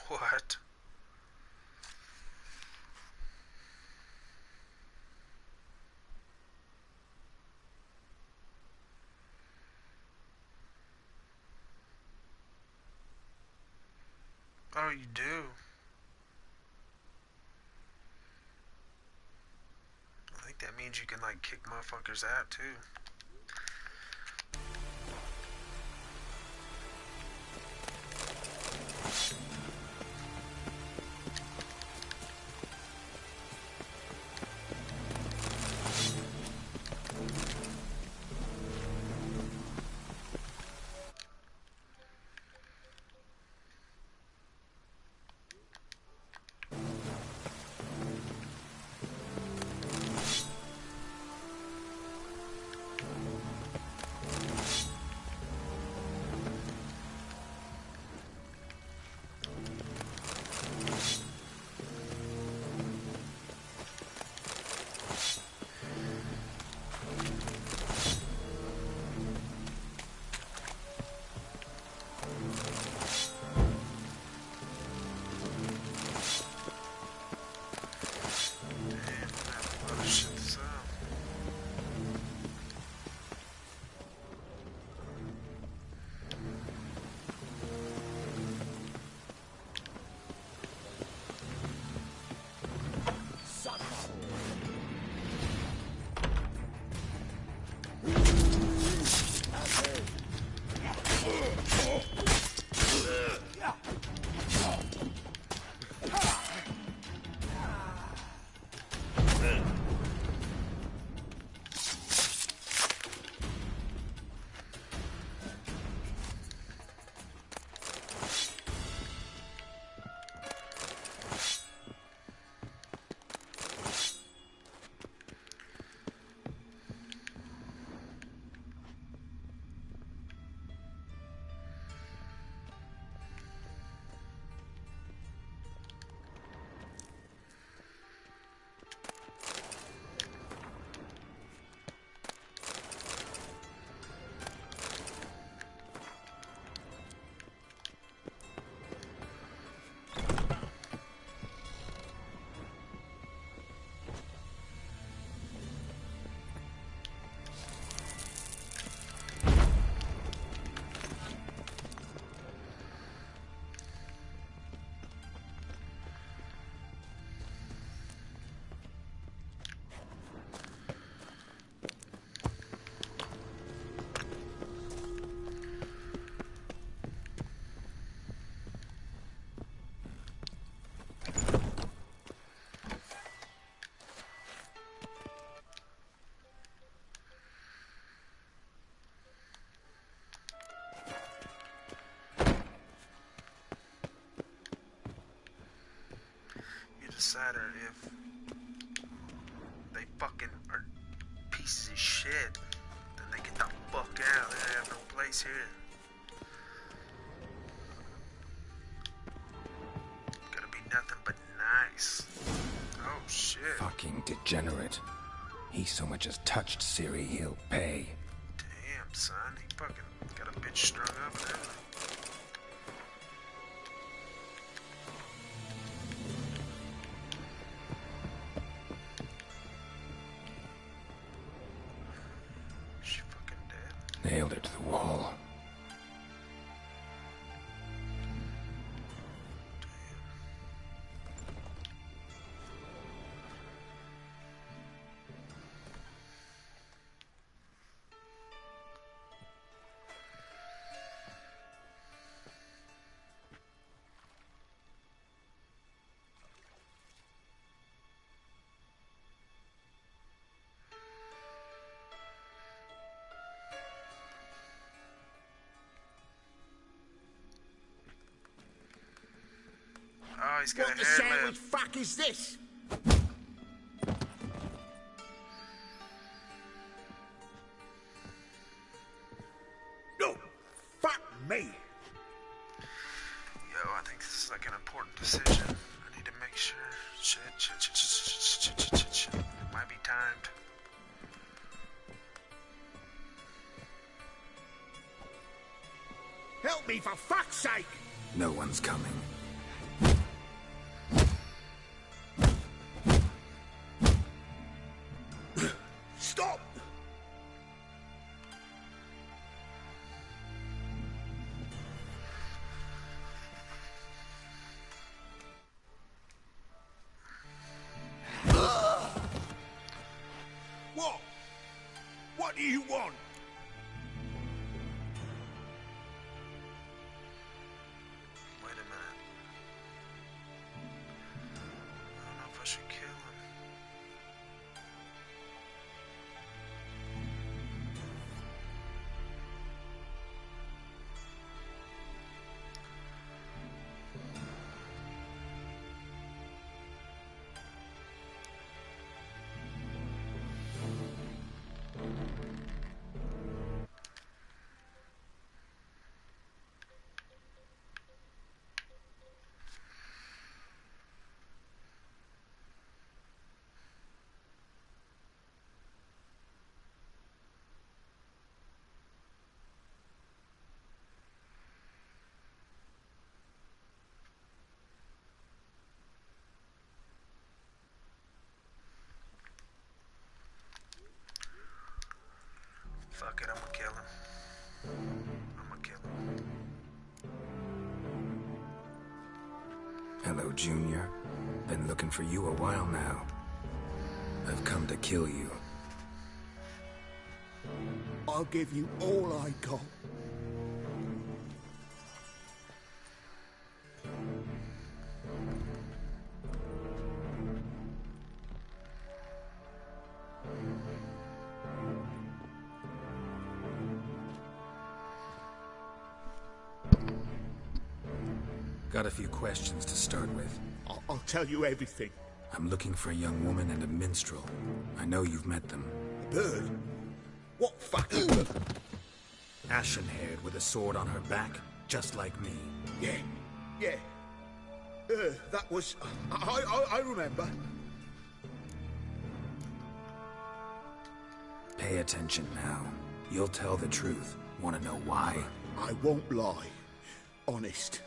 What? Oh, you do? I think that means you can, like, kick motherfuckers out, too. outsider if they fucking are pieces of shit. Then they get the fuck out. They have no place here. Gotta be nothing but nice. Oh shit. Fucking degenerate. He so much as touched Ciri, he'll pay. Damn, son. He fucking got a bitch strung up and everything. She fucking dead. Nailed her to the wall. Oh, he's got What a the hair sandwich lip. fuck is this? No, fuck me. Yo, I think this is like an important decision. I need to make sure. Shit. It might be timed. Help me for fuck's sake! No one's coming. Stop! What? What do you want? Wait a minute. I don't know if I should kill him. Fuck it, I'm gonna kill him. I'm gonna kill him. Hello, Junior. Been looking for you a while now. I've come to kill you. I'll give you all I got. Got a few questions to start with. I'll tell you everything. I'm looking for a young woman and a minstrel. I know you've met them. A bird? What fucking bird? Ashen-haired with a sword on her back, just like me. Yeah. That was... I remember. Pay attention now. You'll tell the truth. Want to know why? I won't lie. Honest.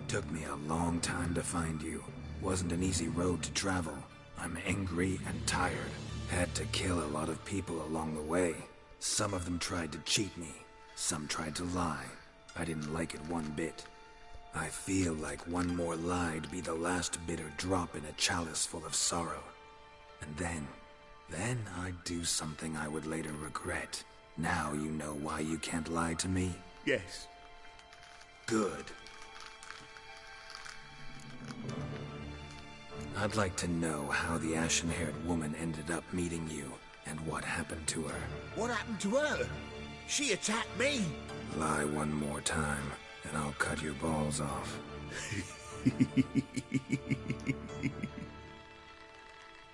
Took me a long time to find you. Wasn't an easy road to travel. I'm angry and tired. Had to kill a lot of people along the way. Some of them tried to cheat me. Some tried to lie. I didn't like it one bit. I feel like one more lie'd be the last bitter drop in a chalice full of sorrow. And then I'd do something I would later regret. Now you know why you can't lie to me? Yes. Good. I'd like to know how the ashen-haired woman ended up meeting you, and what happened to her. What happened to her? She attacked me. Lie one more time, and I'll cut your balls off.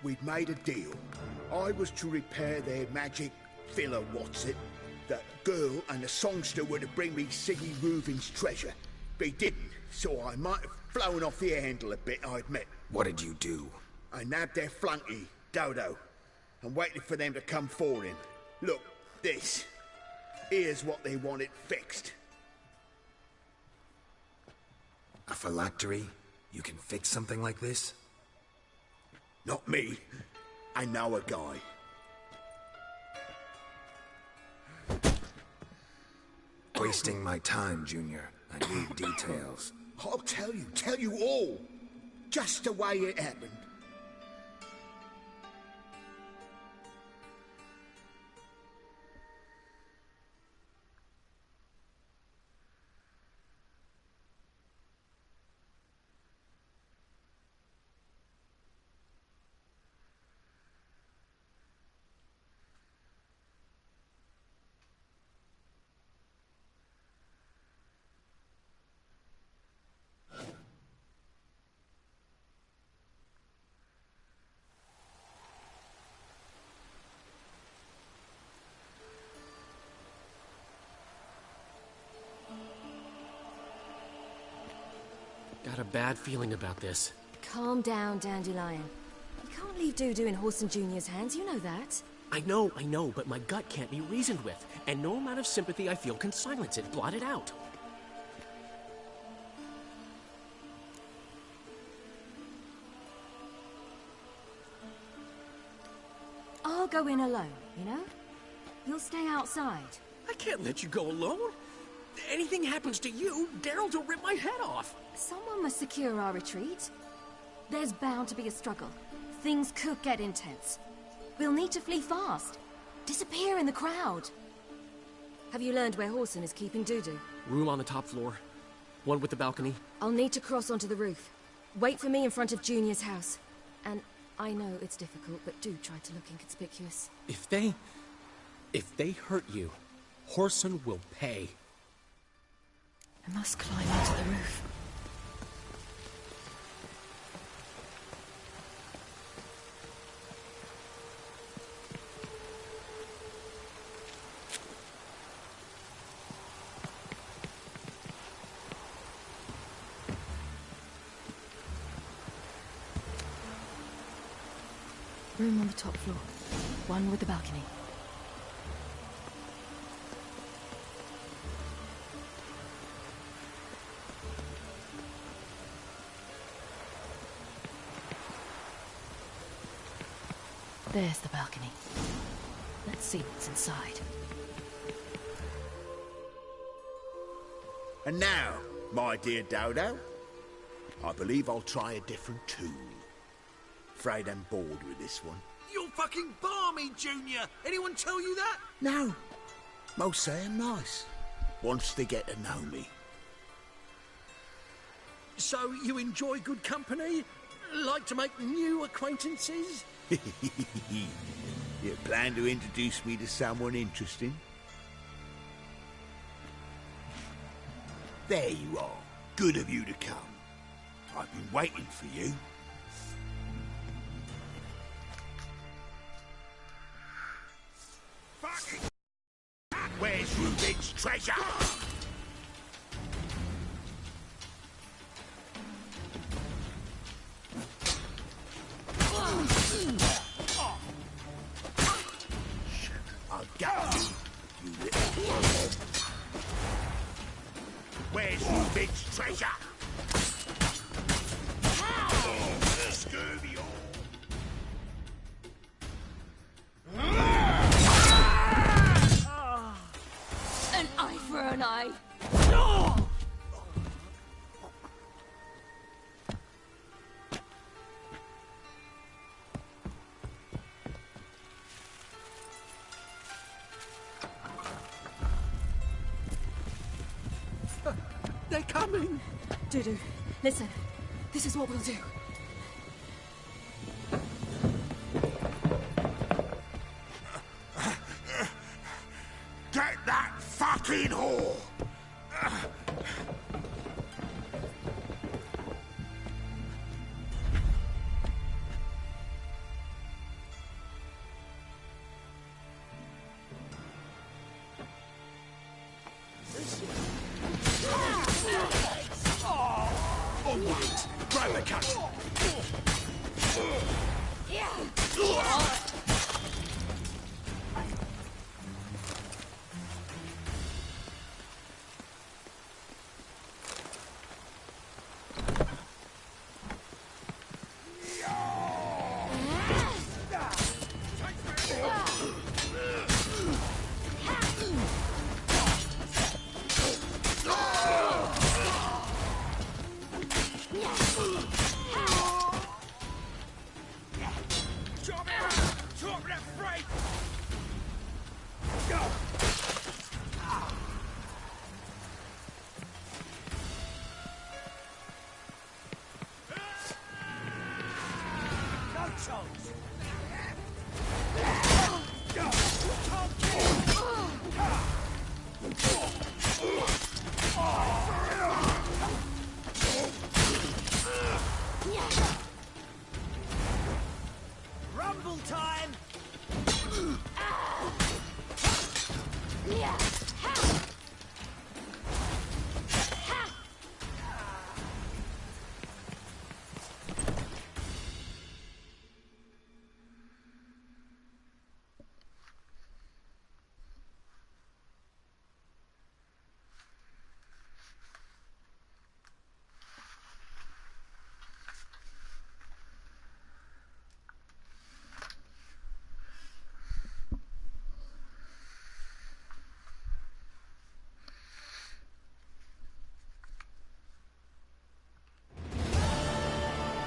we'd made a deal. I was to repair their magic filler what's-it. The girl and the songster were to bring me Siggy Reuven's treasure. They didn't, so I might have flown off the handle a bit, I admit. What did you do? I nabbed their flunky, Dodo, and waited for them to come for him. Look, this. Here's what they wanted fixed. A phylactery? You can fix something like this? Not me. I know a guy. Wasting my time, Junior. I need details. I'll tell you all. Just the way it happened. Got a bad feeling about this. Calm down, Dandelion. You can't leave Dudu in Horson Jr.'s hands, you know that. I know, but my gut can't be reasoned with, and no amount of sympathy I feel can silence it, blot it out. I'll go in alone, you know? You'll stay outside. I can't let you go alone. Anything happens to you, Daryl's will rip my head off. Someone must secure our retreat. There's bound to be a struggle. Things could get intense. We'll need to flee fast. Disappear in the crowd. Have you learned where Horson is keeping Dudu? Room on the top floor. One with the balcony. I'll need to cross onto the roof. Wait for me in front of Junior's house. And I know it's difficult, but do try to look inconspicuous. If they hurt you, Horson will pay. I must climb onto the roof. Room on the top floor. One with the balcony. There's the balcony. Let's see what's inside. And now, my dear Dodo, I believe I'll try a different tool. Afraid I'm bored with this one. You're fucking balmy, Junior! Anyone tell you that? No. Most say I'm nice. Once they get to know me. So you enjoy good company? Like to make new acquaintances? You plan to introduce me to someone interesting? There you are. Good of you to come. I've been waiting for you. Fucking... Where's Reuven's treasure? I'll get you, you little worm. Where's Reuven's treasure? Scurvy An eye for an eye. They're coming! Dudu, listen. This is what we'll do. Get that fucking whore! Tumbleweeds! Grab the cunt! Rumble time!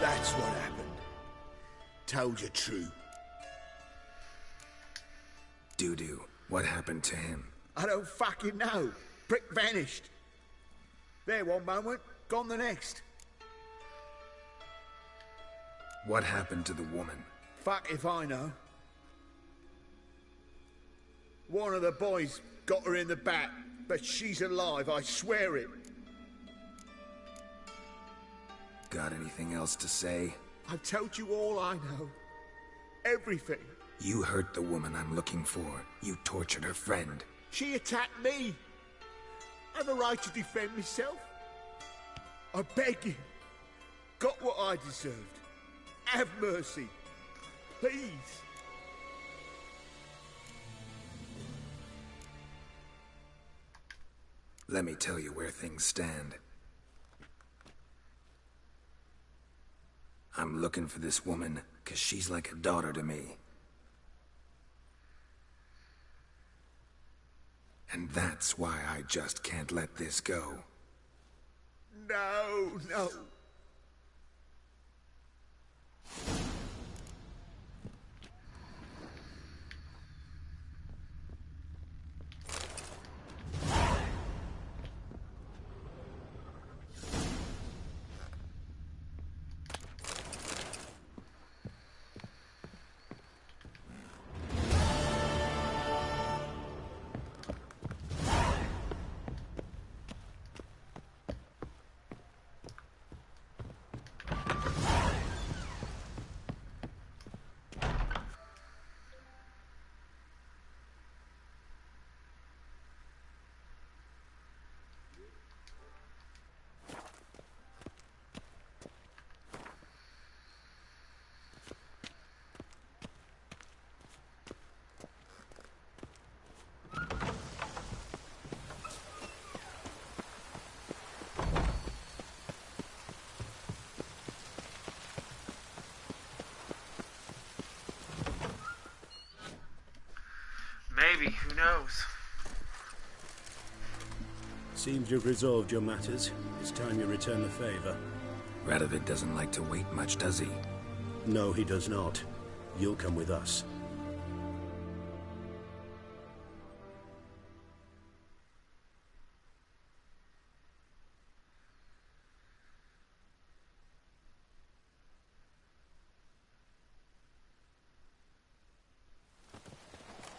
That's what happened. Told you true. Doo-doo, what happened to him? I don't fucking know. Prick vanished. There one moment, gone the next. What happened to the woman? Fuck if I know. One of the boys got her in the back, but she's alive, I swear it. Got anything else to say? I've told you all I know. Everything. You hurt the woman I'm looking for. You tortured her friend. She attacked me. I have a right to defend myself. I beg you. Got what I deserved. Have mercy. Please. Let me tell you where things stand. I'm looking for this woman, 'cause she's like a daughter to me. And that's why I just can't let this go. No, no. Maybe, who knows? Seems you've resolved your matters. It's time you return the favor. Radovid doesn't like to wait much, does he? No, he does not. You'll come with us.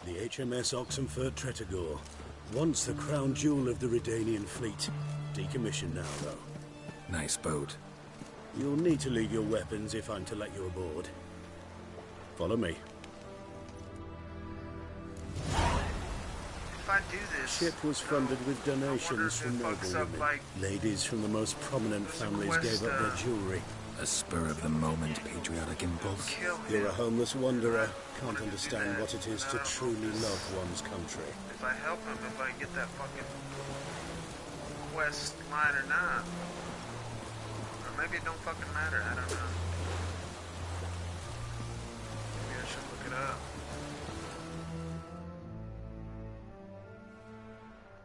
The HMS Oxenford Tretogor. Once the crown jewel of the Redanian fleet. Decommissioned now, though. Nice boat. You'll need to leave your weapons if I'm to let you aboard. Follow me. If I do this... Ship was funded with donations from noblewomen. Like, ladies from the most prominent families gave up their jewelry. A spur-of-the-moment patriotic impulse. You're a homeless wanderer. Can't understand what it is to truly love one's country. If I help him, if I get that fucking quest line or not. Or maybe it don't fucking matter, I don't know. Maybe I should look it up.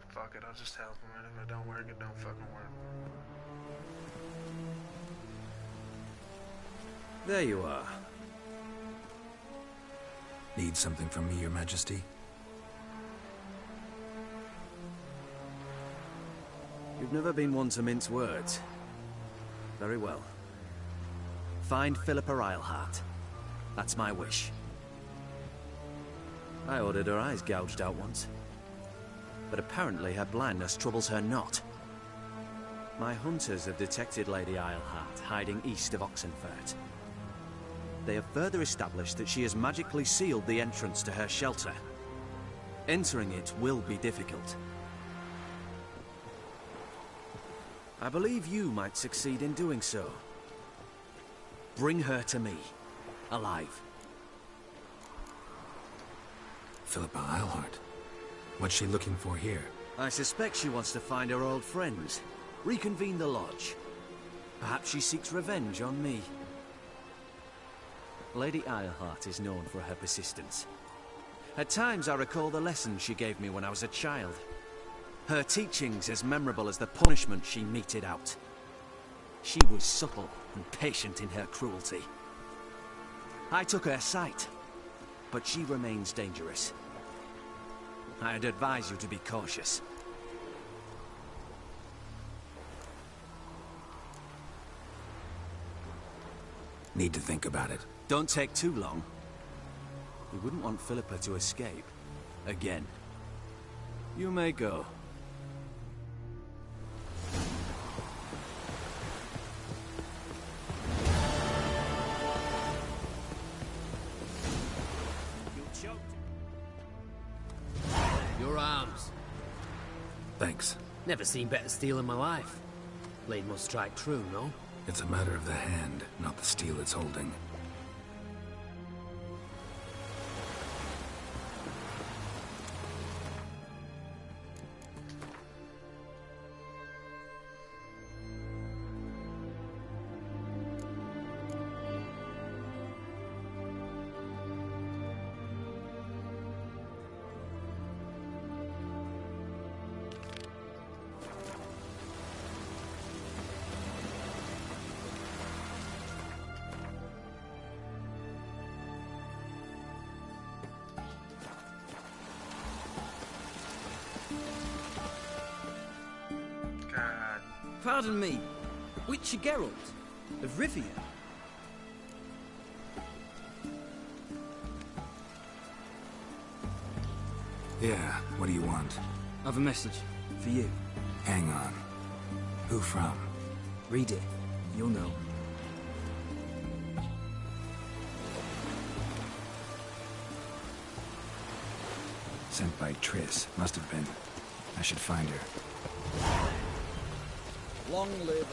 Fuck it, I'll just help him, and if it don't work, it don't fucking work. There you are. Need something from me, Your Majesty? You've never been one to mince words. Very well. Find Philippa Eilhart. That's my wish. I ordered her eyes gouged out once. But apparently her blindness troubles her not. My hunters have detected Lady Eilhart hiding east of Oxenfurt. They have further established that she has magically sealed the entrance to her shelter. Entering it will be difficult. I believe you might succeed in doing so. Bring her to me, alive. Philippa Eilhart? What's she looking for here? I suspect she wants to find her old friends, reconvene the lodge. Perhaps she seeks revenge on me. Lady Eilhart is known for her persistence. At times I recall the lessons she gave me when I was a child. Her teachings as memorable as the punishment she meted out. She was subtle and patient in her cruelty. I took her sight, but she remains dangerous. I'd advise you to be cautious. Need to think about it. Don't take too long. We wouldn't want Philippa to escape. Again. You may go. Your arms. Thanks. Never seen better steel in my life. Blade must strike true, no? It's a matter of the hand, not the steel it's holding. Pardon me, Witcher Geralt of Rivia. Yeah, what do you want? I've a message for you. Hang on. Who from? Read it. You'll know. Sent by Triss. Must have been. I should find her. Long live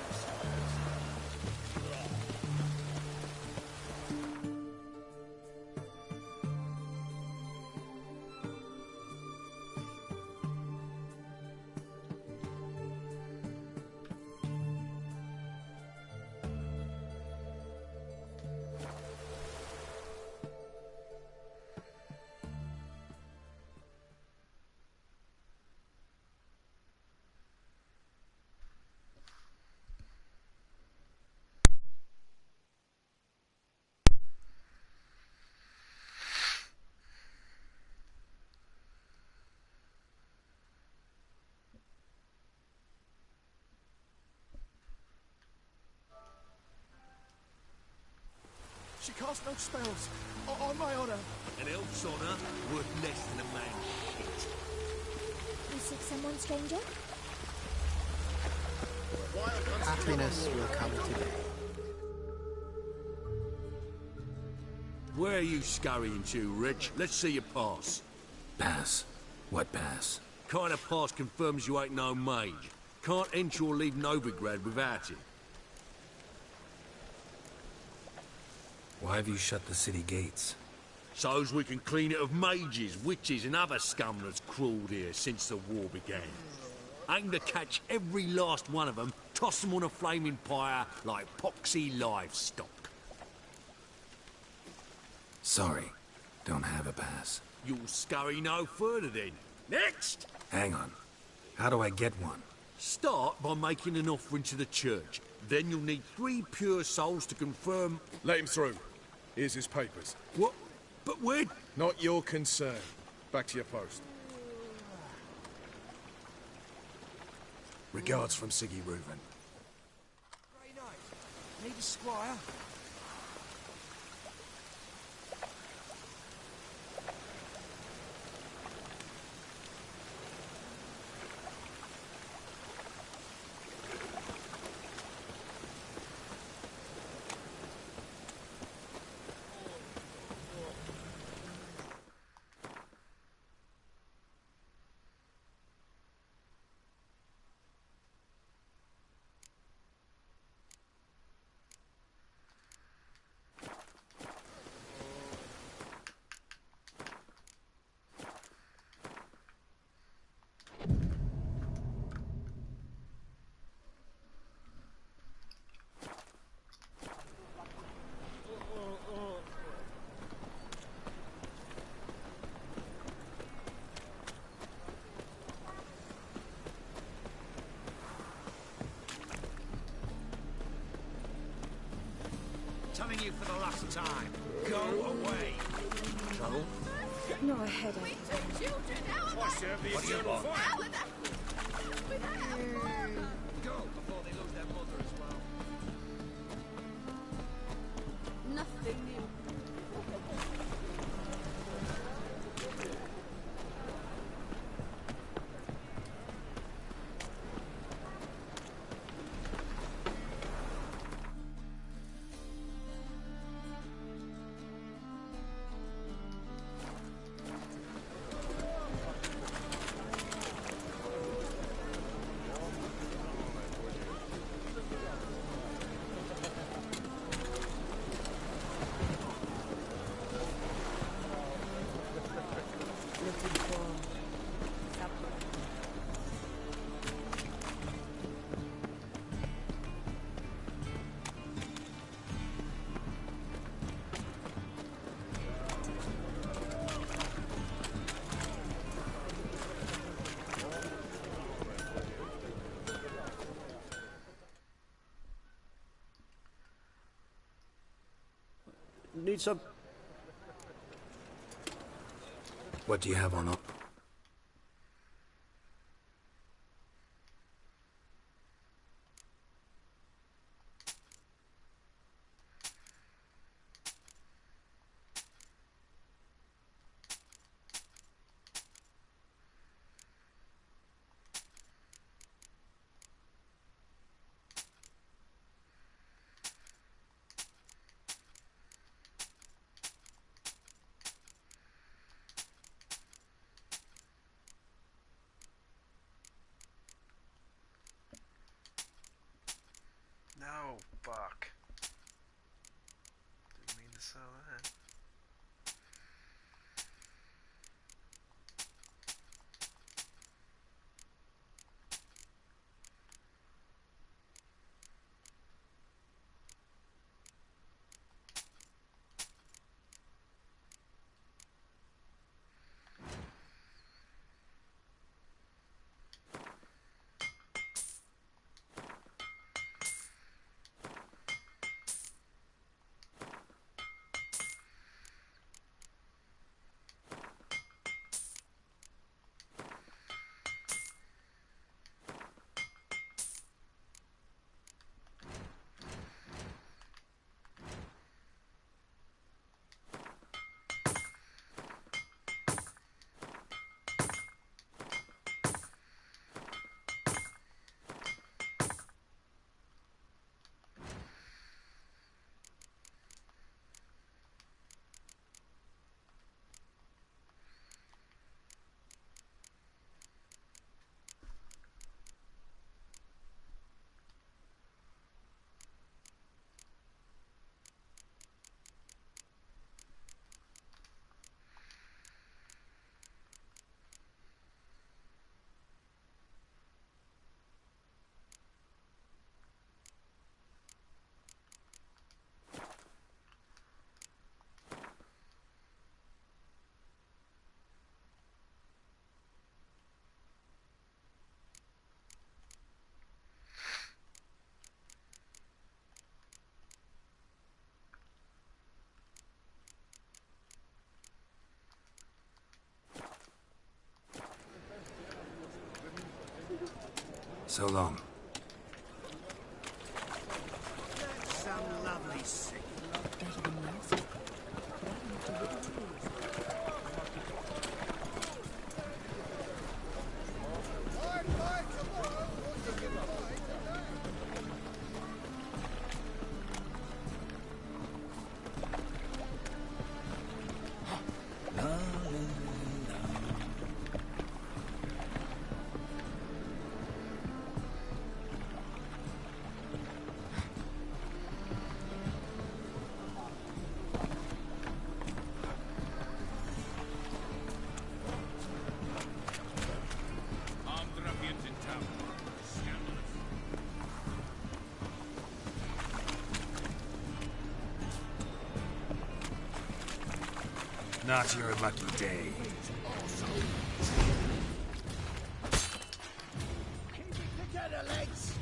She casts no spells. On my honor. An elf's honor worth less than a man's shit. You seek someone, stranger? Happiness will come today. Where are you scurrying to, Rich? Let's see your pass. Pass. What pass? Kind of pass confirms you ain't no mage. Can't enter or leave Novigrad without it. Why have you shut the city gates? So's we can clean it of mages, witches and other scum that's crawled here since the war began. Aim to catch every last one of them, toss them on a flaming pyre like poxy livestock. Sorry, don't have a pass. You'll scurry no further then. Next! Hang on. How do I get one? Start by making an offering to the church. Then you'll need 3 pure souls to confirm... Let him through. Here's his papers. What? But where... Not your concern. Back to your post. Regards from Siggy Reuven. Grey Knight. Need a squire? Telling you for the last time. Go away. Trouble? No, a headache. What do you want? Go before they lose their mother as well. Nothing new. Need some... What do you have on up? So long. Some lovely sick. Not your lucky day. Keep it together, legs.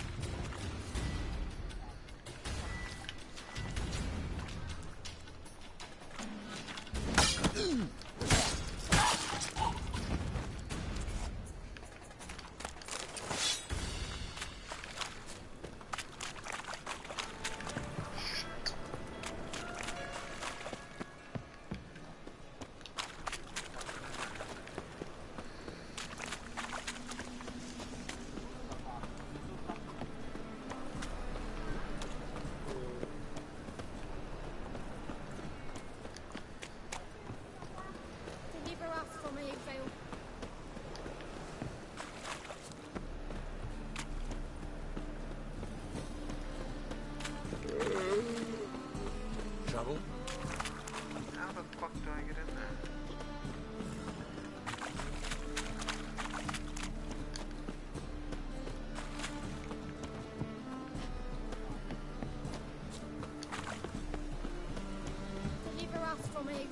Deliver us from Merigold. Trouble? How the fuck do I get in there? Deliver us from Merigold.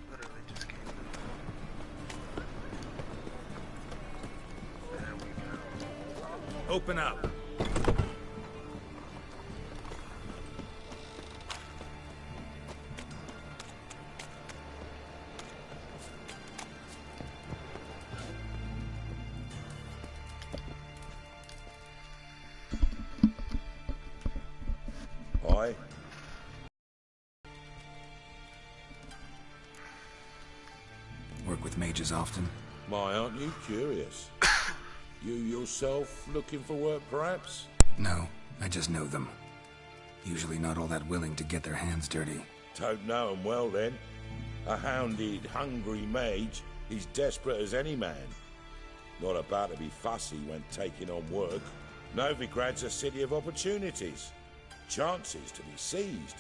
Literally just came in. There we go. Open up. Aye. Work with mages often? My, aren't you curious? You yourself looking for work, perhaps? No, I just know them. Usually not all that willing to get their hands dirty. Don't know 'em well, then. A hounded, hungry mage is desperate as any man. Not about to be fussy when taking on work. Novigrad's a city of opportunities. Chances to be seized.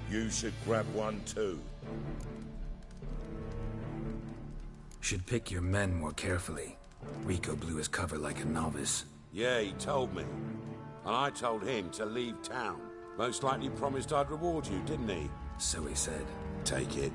You should grab one too. Should pick your men more carefully. Rico blew his cover like a novice. Yeah, he told me. And I told him to leave town. Most likely promised I'd reward you, didn't he? So he said. Take it.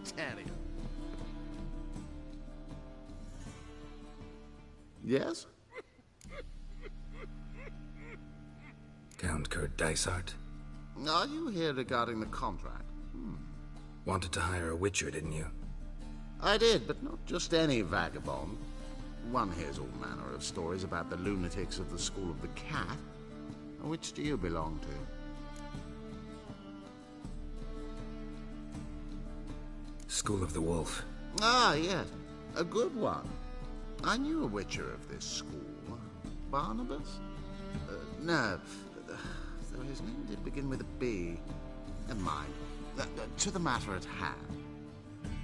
tell you. Yes? Count Kurt Dysart? Are you here regarding the contract? Wanted to hire a witcher, didn't you? I did, but not just any vagabond. One hears all manner of stories about the lunatics of the School of the Cat. Which do you belong to? School of the Wolf. Ah, yes. A good one. I knew a witcher of this school. Barnabas? No. Though his name did begin with a B. Never mind. To the matter at hand.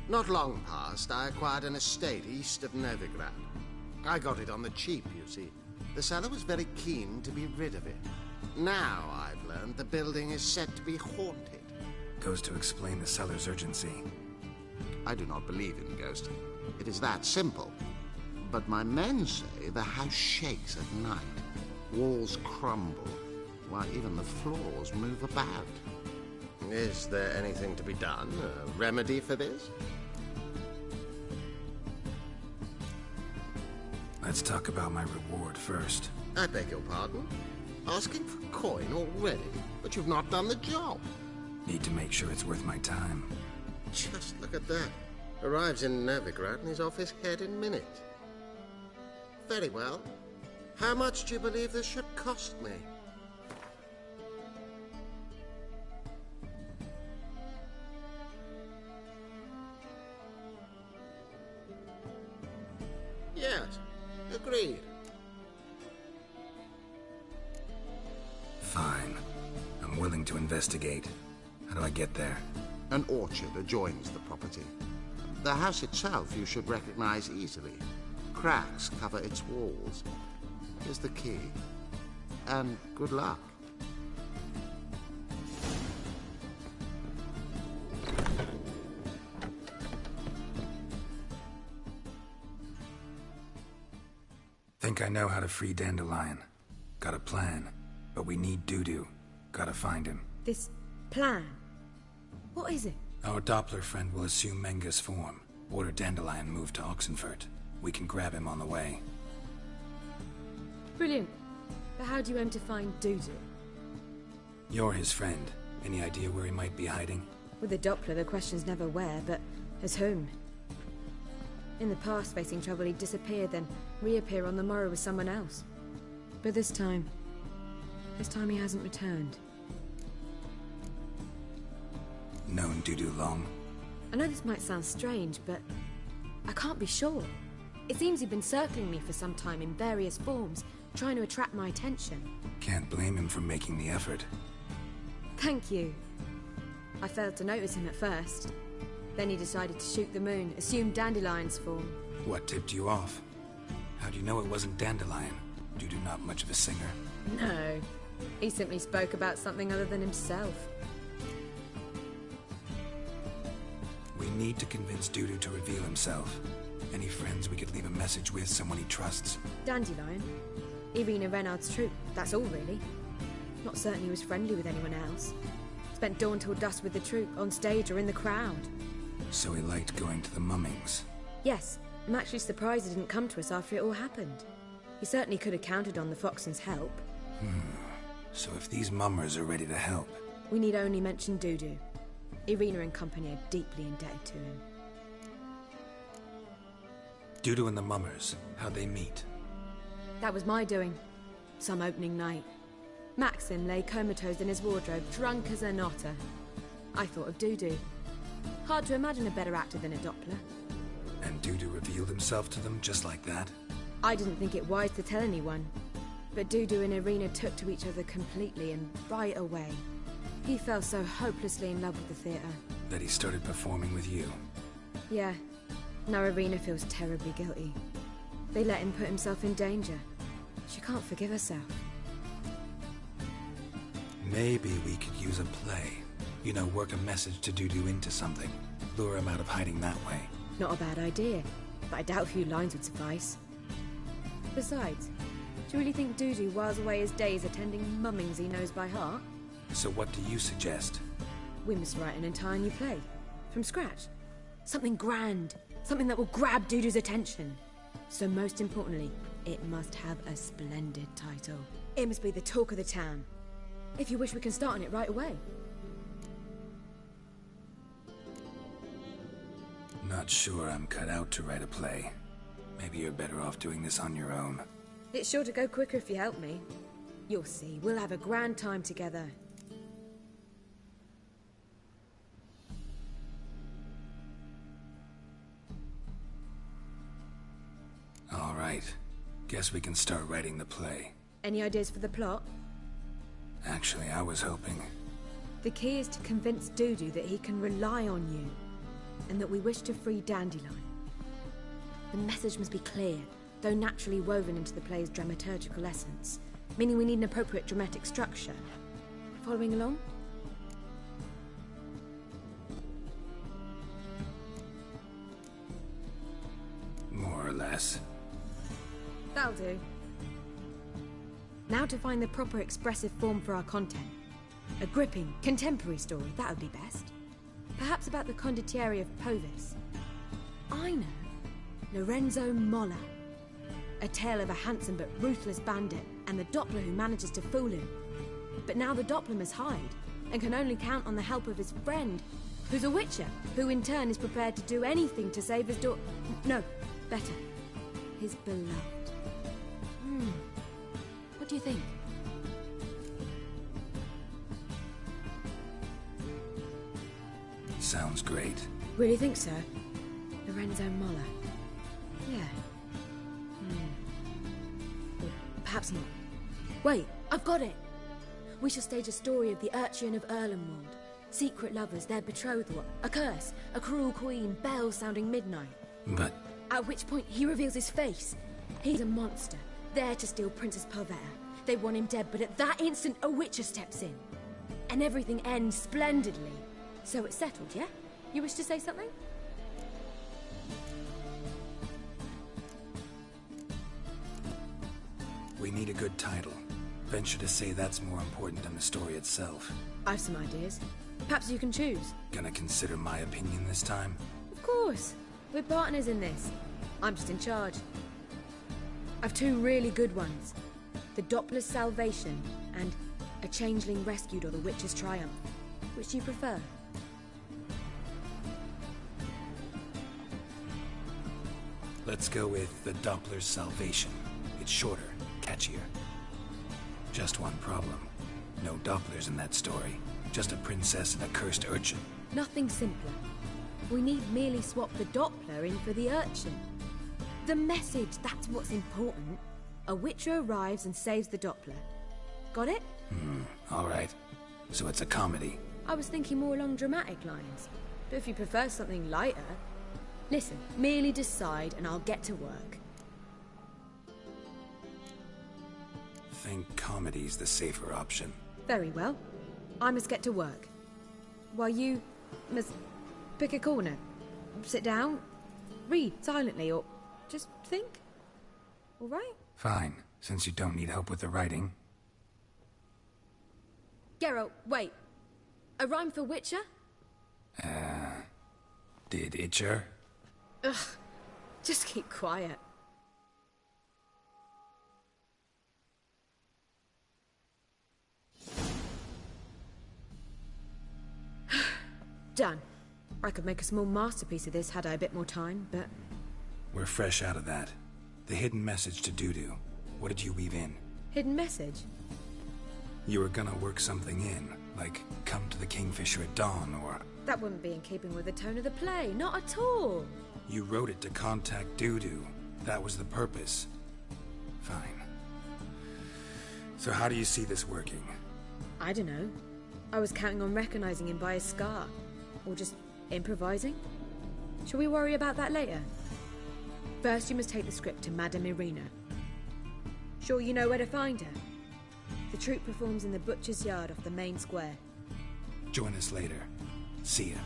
Not long past, I acquired an estate east of Novigrad. I got it on the cheap, you see. The seller was very keen to be rid of it. Now, I've learned the building is said to be haunted. Goes to explain the seller's urgency. I do not believe in ghosting. It is that simple. But my men say the house shakes at night. Walls crumble, while even the floors move about. Is there anything to be done? A remedy for this? Let's talk about my reward first. I beg your pardon? Asking for coin already? But you've not done the job. Need to make sure it's worth my time. Just look at that. Arrives in Novigrad and he's off his head in minutes. Very well. How much do you believe this should cost me? Yes, agreed. Fine. I'm willing to investigate. How do I get there? An orchard adjoins the property. The house itself you should recognize easily. Cracks cover its walls. Here's the key. And good luck. Think I know how to free Dandelion. Got a plan. But we need Dudu. Gotta find him. This plan? What is it? Our Doppler friend will assume Menga's form. Order Dandelion moved to Oxenfurt. We can grab him on the way. Brilliant. But how do you aim to find Dudu? You're his friend. Any idea where he might be hiding? With the Doppler, the question's never where, but as whom. In the past, facing trouble, he'd disappear, then reappear on the morrow with someone else. But this time he hasn't returned. Known Dudu long? I know this might sound strange, but I can't be sure. It seems he'd been circling me for some time in various forms, trying to attract my attention. Can't blame him for making the effort. Thank you. I failed to notice him at first. Then he decided to shoot the moon, assume Dandelion's form. What tipped you off? How do you know it wasn't Dandelion? Dudu not much of a singer. No. He simply spoke about something other than himself. We need to convince Dudu to reveal himself. Any friends we could leave a message with, someone he trusts? Dandelion. Irina Renard's troupe, that's all really. Not certain he was friendly with anyone else. Spent dawn till dusk with the troupe, on stage or in the crowd. So he liked going to the mummings? Yes. I'm actually surprised he didn't come to us after it all happened. He certainly could have counted on the Foxen's help. So if these mummers are ready to help... We need only mention Dudu. Irina and company are deeply indebted to him. Dudu and the mummers, how'd they meet? That was my doing. Some opening night. Maxim lay comatose in his wardrobe, drunk as an otter. I thought of Dudu. Hard to imagine a better actor than a Doppler. And Dudu revealed himself to them just like that? I didn't think it wise to tell anyone. But Dudu and Irina took to each other completely and right away. He fell so hopelessly in love with the theatre. That he started performing with you? Yeah. Now Irina feels terribly guilty. They let him put himself in danger. She can't forgive herself. Maybe we could use a play. You know, work a message to Dudu into something. Lure him out of hiding that way. Not a bad idea, but I doubt a few lines would suffice. Besides, do you really think Dudu whiles away his days attending mummings he knows by heart? So what do you suggest? We must write an entire new play. From scratch. Something grand. Something that will grab Dudu's attention. So most importantly, it must have a splendid title. It must be the talk of the town. If you wish, we can start on it right away. Not sure I'm cut out to write a play. Maybe you're better off doing this on your own. It's sure to go quicker if you help me. You'll see, we'll have a grand time together. All right. Guess we can start writing the play. Any ideas for the plot? Actually, I was hoping... The key is to convince Dudu that he can rely on you, and that we wish to free Dandelion. The message must be clear, though naturally woven into the play's dramaturgical essence, meaning we need an appropriate dramatic structure. Following along? More or less. That'll do. Now to find the proper expressive form for our content. A gripping, contemporary story, that would be best. Perhaps about the condottieri of Povis. I know. Lorenzo Molla. A tale of a handsome but ruthless bandit and the Doppler who manages to fool him. But now the Doppler must hide and can only count on the help of his friend, who's a witcher, who in turn is prepared to do anything to save his daughter. No, better. His beloved. What do you think? Sounds great. Really think so? Lorenzo Molla. Yeah. Or perhaps not. Wait, I've got it! We shall stage a story of the Urchin of Erlenwald. Secret lovers, their betrothal, a curse, a cruel queen, bells sounding midnight. But... At which point he reveals his face. He's a monster, there to steal Princess Pavetta. They want him dead, but at that instant a witcher steps in. And everything ends splendidly. So it's settled, yeah? You wish to say something? We need a good title. Venture to say that's more important than the story itself. I've some ideas. Perhaps you can choose. Gonna consider my opinion this time? Of course. We're partners in this. I'm just in charge. I've two really good ones. The Doppler's Salvation and A Changeling Rescued or The Witcher's Triumph. Which do you prefer? Let's go with The Doppler's Salvation. It's shorter, catchier. Just one problem. No Dopplers in that story. Just a princess and a cursed urchin. Nothing simpler. We need merely swap the Doppler in for the urchin. The message, that's what's important. A witcher arrives and saves the Doppler. Got it? All right. So it's a comedy. I was thinking more along dramatic lines. But if you prefer something lighter... Listen, merely decide and I'll get to work. Think comedy's the safer option. Very well. I must get to work. While you must pick a corner. Sit down, read silently, or just think. All right? Fine, since you don't need help with the writing. Geralt, wait. A rhyme for Witcher? Did Itcher? Ugh, just keep quiet. Done. I could make a small masterpiece of this had I a bit more time, but... We're fresh out of that. The hidden message to Dudu. What did you weave in? Hidden message? You were gonna work something in, like come to the Kingfisher at dawn, or... That wouldn't be in keeping with the tone of the play, not at all. You wrote it to contact Dudu. That was the purpose. Fine. So how do you see this working? I don't know. I was counting on recognizing him by his scar. Or just improvising. Shall we worry about that later? First, you must take the script to Madame Irina. Sure you know where to find her? The troupe performs in the butcher's yard off the main square. Join us later. See ya.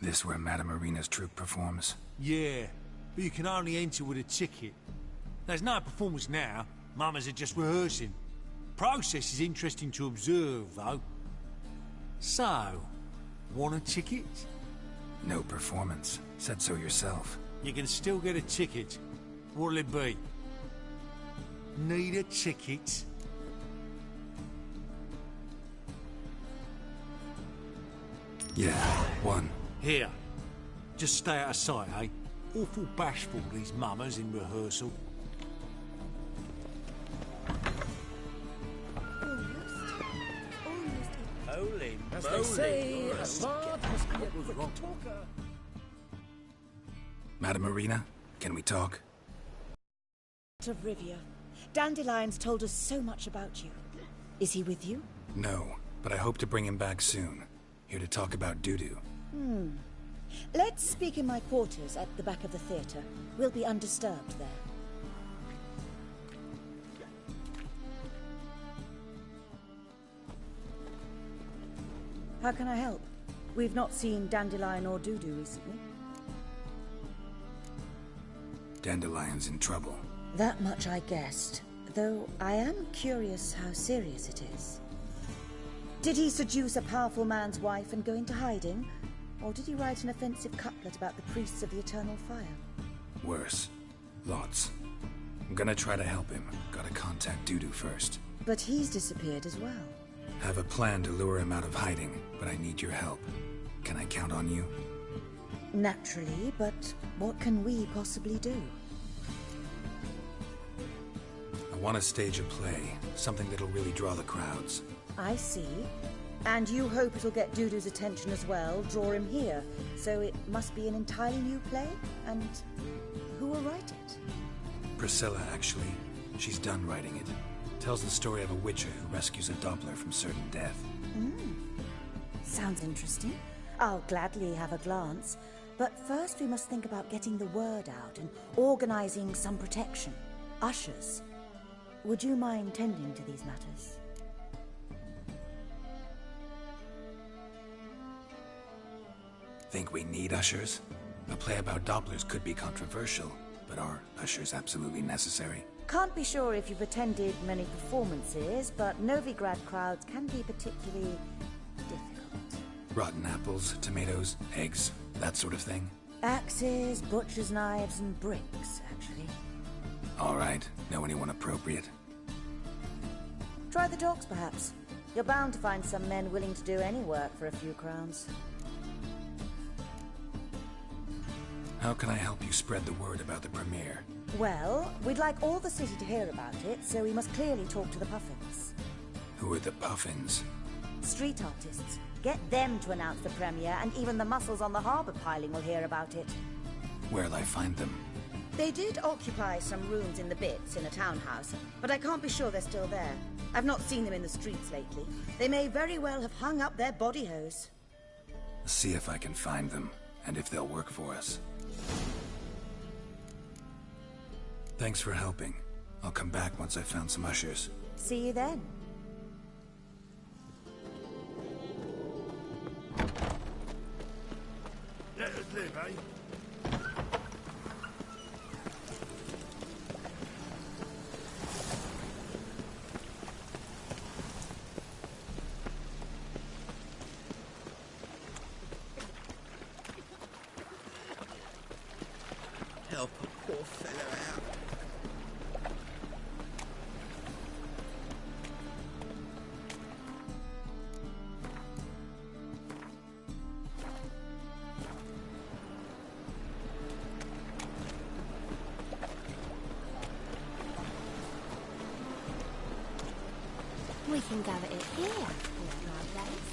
This where Madame Marina's troupe performs? Yeah, but you can only enter with a ticket. There's no performance now. Mamas are just rehearsing. Process is interesting to observe, though. So, want a ticket? No performance. Said so yourself. You can still get a ticket. What'll it be? Need a ticket? Yeah, one. Here. Just stay out of sight, eh? Awful bashful, these mamas in rehearsal. Holy As they say, a bard must be a quick talker. Madame Marina, can we talk? Of Rivia. Dandelion's told us so much about you. Is he with you? No, but I hope to bring him back soon. Here to talk about Dudu. Let's speak in my quarters at the back of the theatre. We'll be undisturbed there. How can I help? We've not seen Dandelion or Dudu recently. Dandelion's in trouble. That much I guessed, though I am curious how serious it is. Did he seduce a powerful man's wife and go into hiding? Or did he write an offensive couplet about the priests of the eternal fire? Worse. Lots. I'm gonna try to help him. Gotta contact Dudu first. But he's disappeared as well. Have a plan to lure him out of hiding, but I need your help. Can I count on you? Naturally, but what can we possibly do? I want to stage a play. Something that'll really draw the crowds. I see. And you hope it'll get Dudu's attention as well, draw him here. So it must be an entirely new play? And who will write it? Priscilla, actually. She's done writing it. Tells the story of a witcher who rescues a Doppler from certain death. Sounds interesting. I'll gladly have a glance. But first we must think about getting the word out and organizing some protection. Ushers. Would you mind tending to these matters? Think we need ushers? A play about Dopplers could be controversial, but are ushers absolutely necessary? Can't be sure if you've attended many performances, but Novigrad crowds can be particularly difficult. Rotten apples, tomatoes, eggs, that sort of thing? Axes, butcher's knives, and bricks, actually. All right. Know anyone appropriate? Try the dogs, perhaps. You're bound to find some men willing to do any work for a few crowns. How can I help you spread the word about the premiere? Well, we'd like all the city to hear about it, so we must clearly talk to the Puffins. Who are the Puffins? Street artists. Get them to announce the premiere, and even the muscles on the harbour piling will hear about it. Where'll I find them? They did occupy some rooms in the Bits in a townhouse, but I can't be sure they're still there. I've not seen them in the streets lately. They may very well have hung up their body hose. See if I can find them, and if they'll work for us. Thanks for helping. I'll come back once I've found some ushers. See you then. Let us live, eh? Help a poor fellow out. We can go at it here, Lord Race.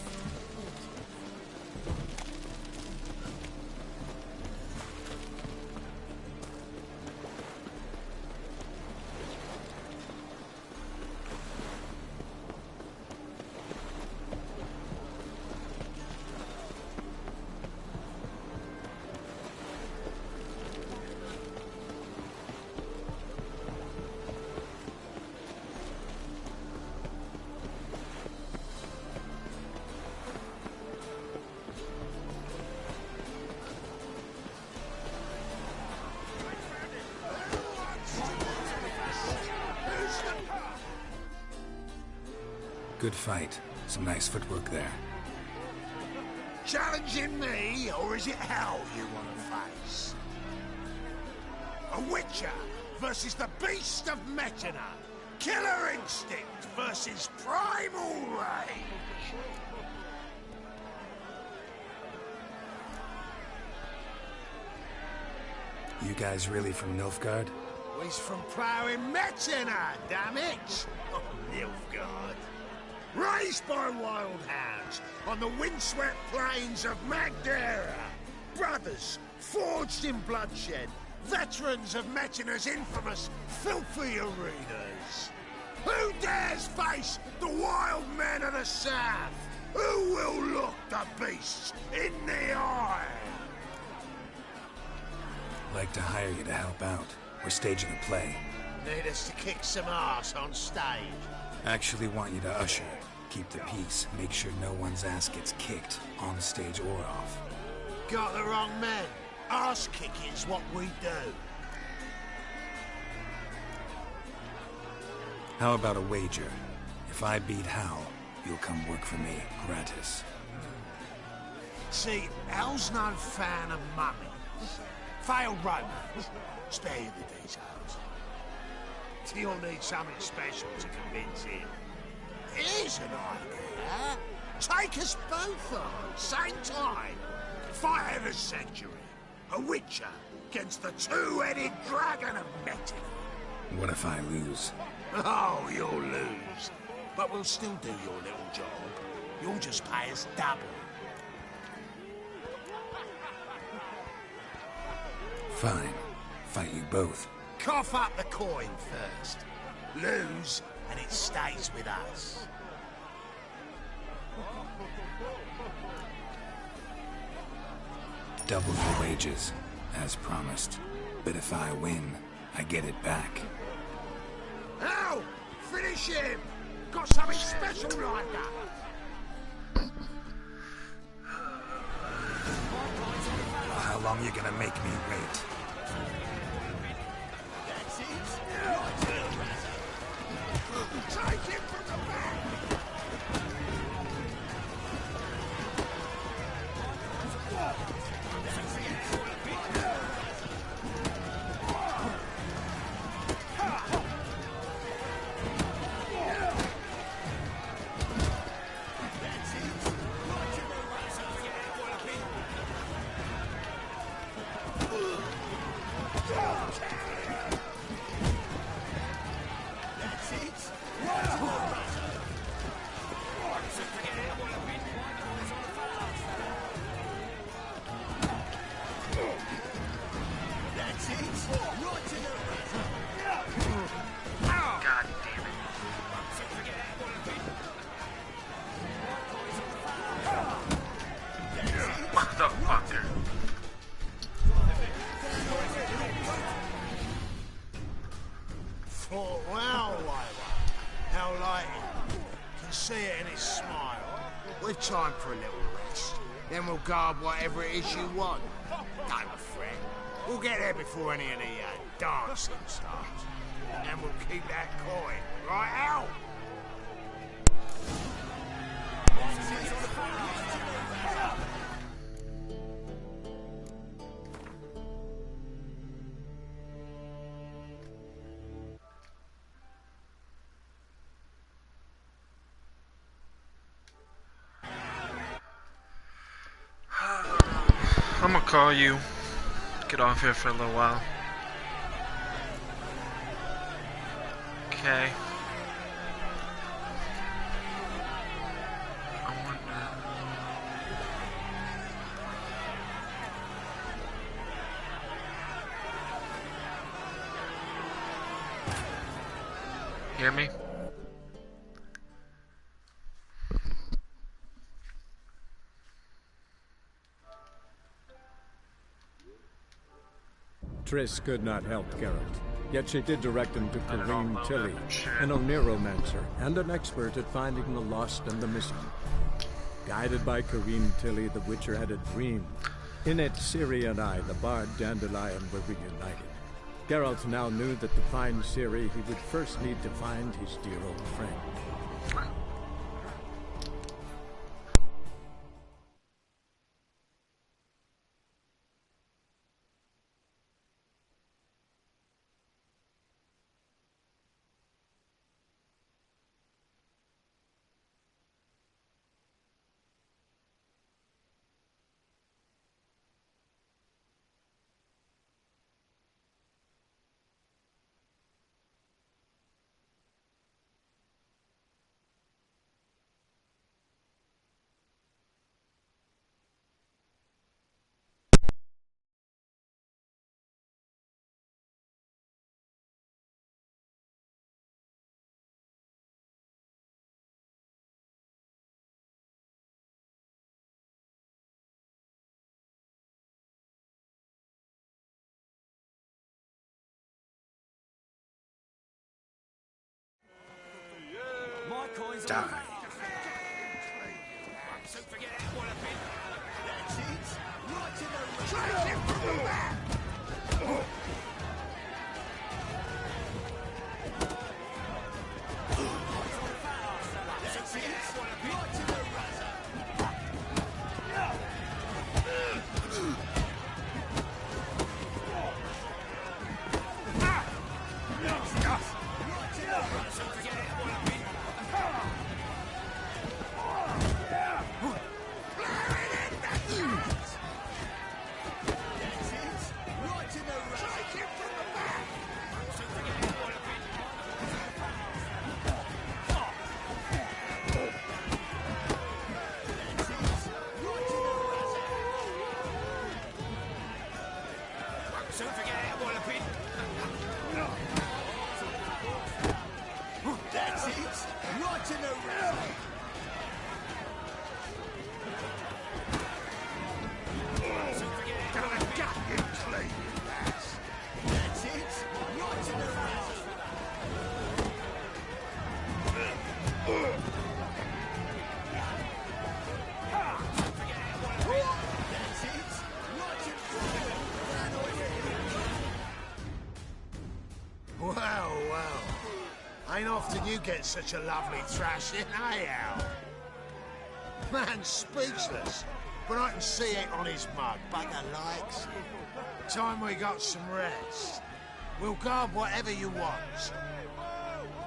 Good fight. Some nice footwork there. Challenging me, or is it hell you want to face? A Witcher versus the Beast of Metina. Killer instinct versus primal rage. You guys really from Nilfgaard? He's from ploughing Metina, damn it! Oh, Nilfgaard. Raised by wild hounds on the windswept plains of Magdera. Brothers forged in bloodshed. Veterans of Metina's infamous filthy arenas. Who dares face the wild men of the south? Who will look the beasts in the eye? Like to hire you to help out. We're staging a play. Need us to kick some ass on stage? Actually want you to usher. Keep the peace. Make sure no one's ass gets kicked, on stage or off. Got the wrong men. Ass kicking's what we do. How about a wager? If I beat Hal, you'll come work for me, gratis. See, Hal's no fan of mummies. Failed romance. Spare you the details. You'll need something special to convince him. Here's an idea. Take us both on, same time. Fight of the century. A Witcher against the two-headed dragon of Metina. What if I lose? Oh, you'll lose. But we'll still do your little job. You'll just pay us double. Fine. Fight you both. Cough up the coin first. Lose, and it stays with us. Double your wages, as promised. But if I win, I get it back. Now, finish him! Got something special lined up. How long you gonna make me wait? Take him from the back! Time for a little rest. Then we'll guard whatever it is you want. Don't fret. We'll get there before any of the dancing starts. And we'll keep that coin. Right, Al? I'm gonna call you. Get off here for a little while. Okay. I wonder. Hear me? Triss could not help Geralt, yet she did direct him to Corinne Tilly, an Oniromancer and an expert at finding the lost and the missing. Guided by Corinne Tilly, the Witcher had a dream. In it, Ciri and I, the bard Dandelion, were reunited. Geralt now knew that to find Ciri, he would first need to find his dear old friend. die. Ain't often you get such a lovely thrashing, eh, Al? Man's speechless, but I can see it on his mug. Bugger likes it. Time we got some rest. We'll guard whatever you want.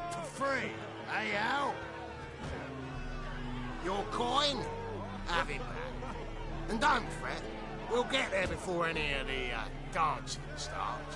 For free, eh, Al? Your coin? Have it back. And don't fret, we'll get there before any of the dancing starts.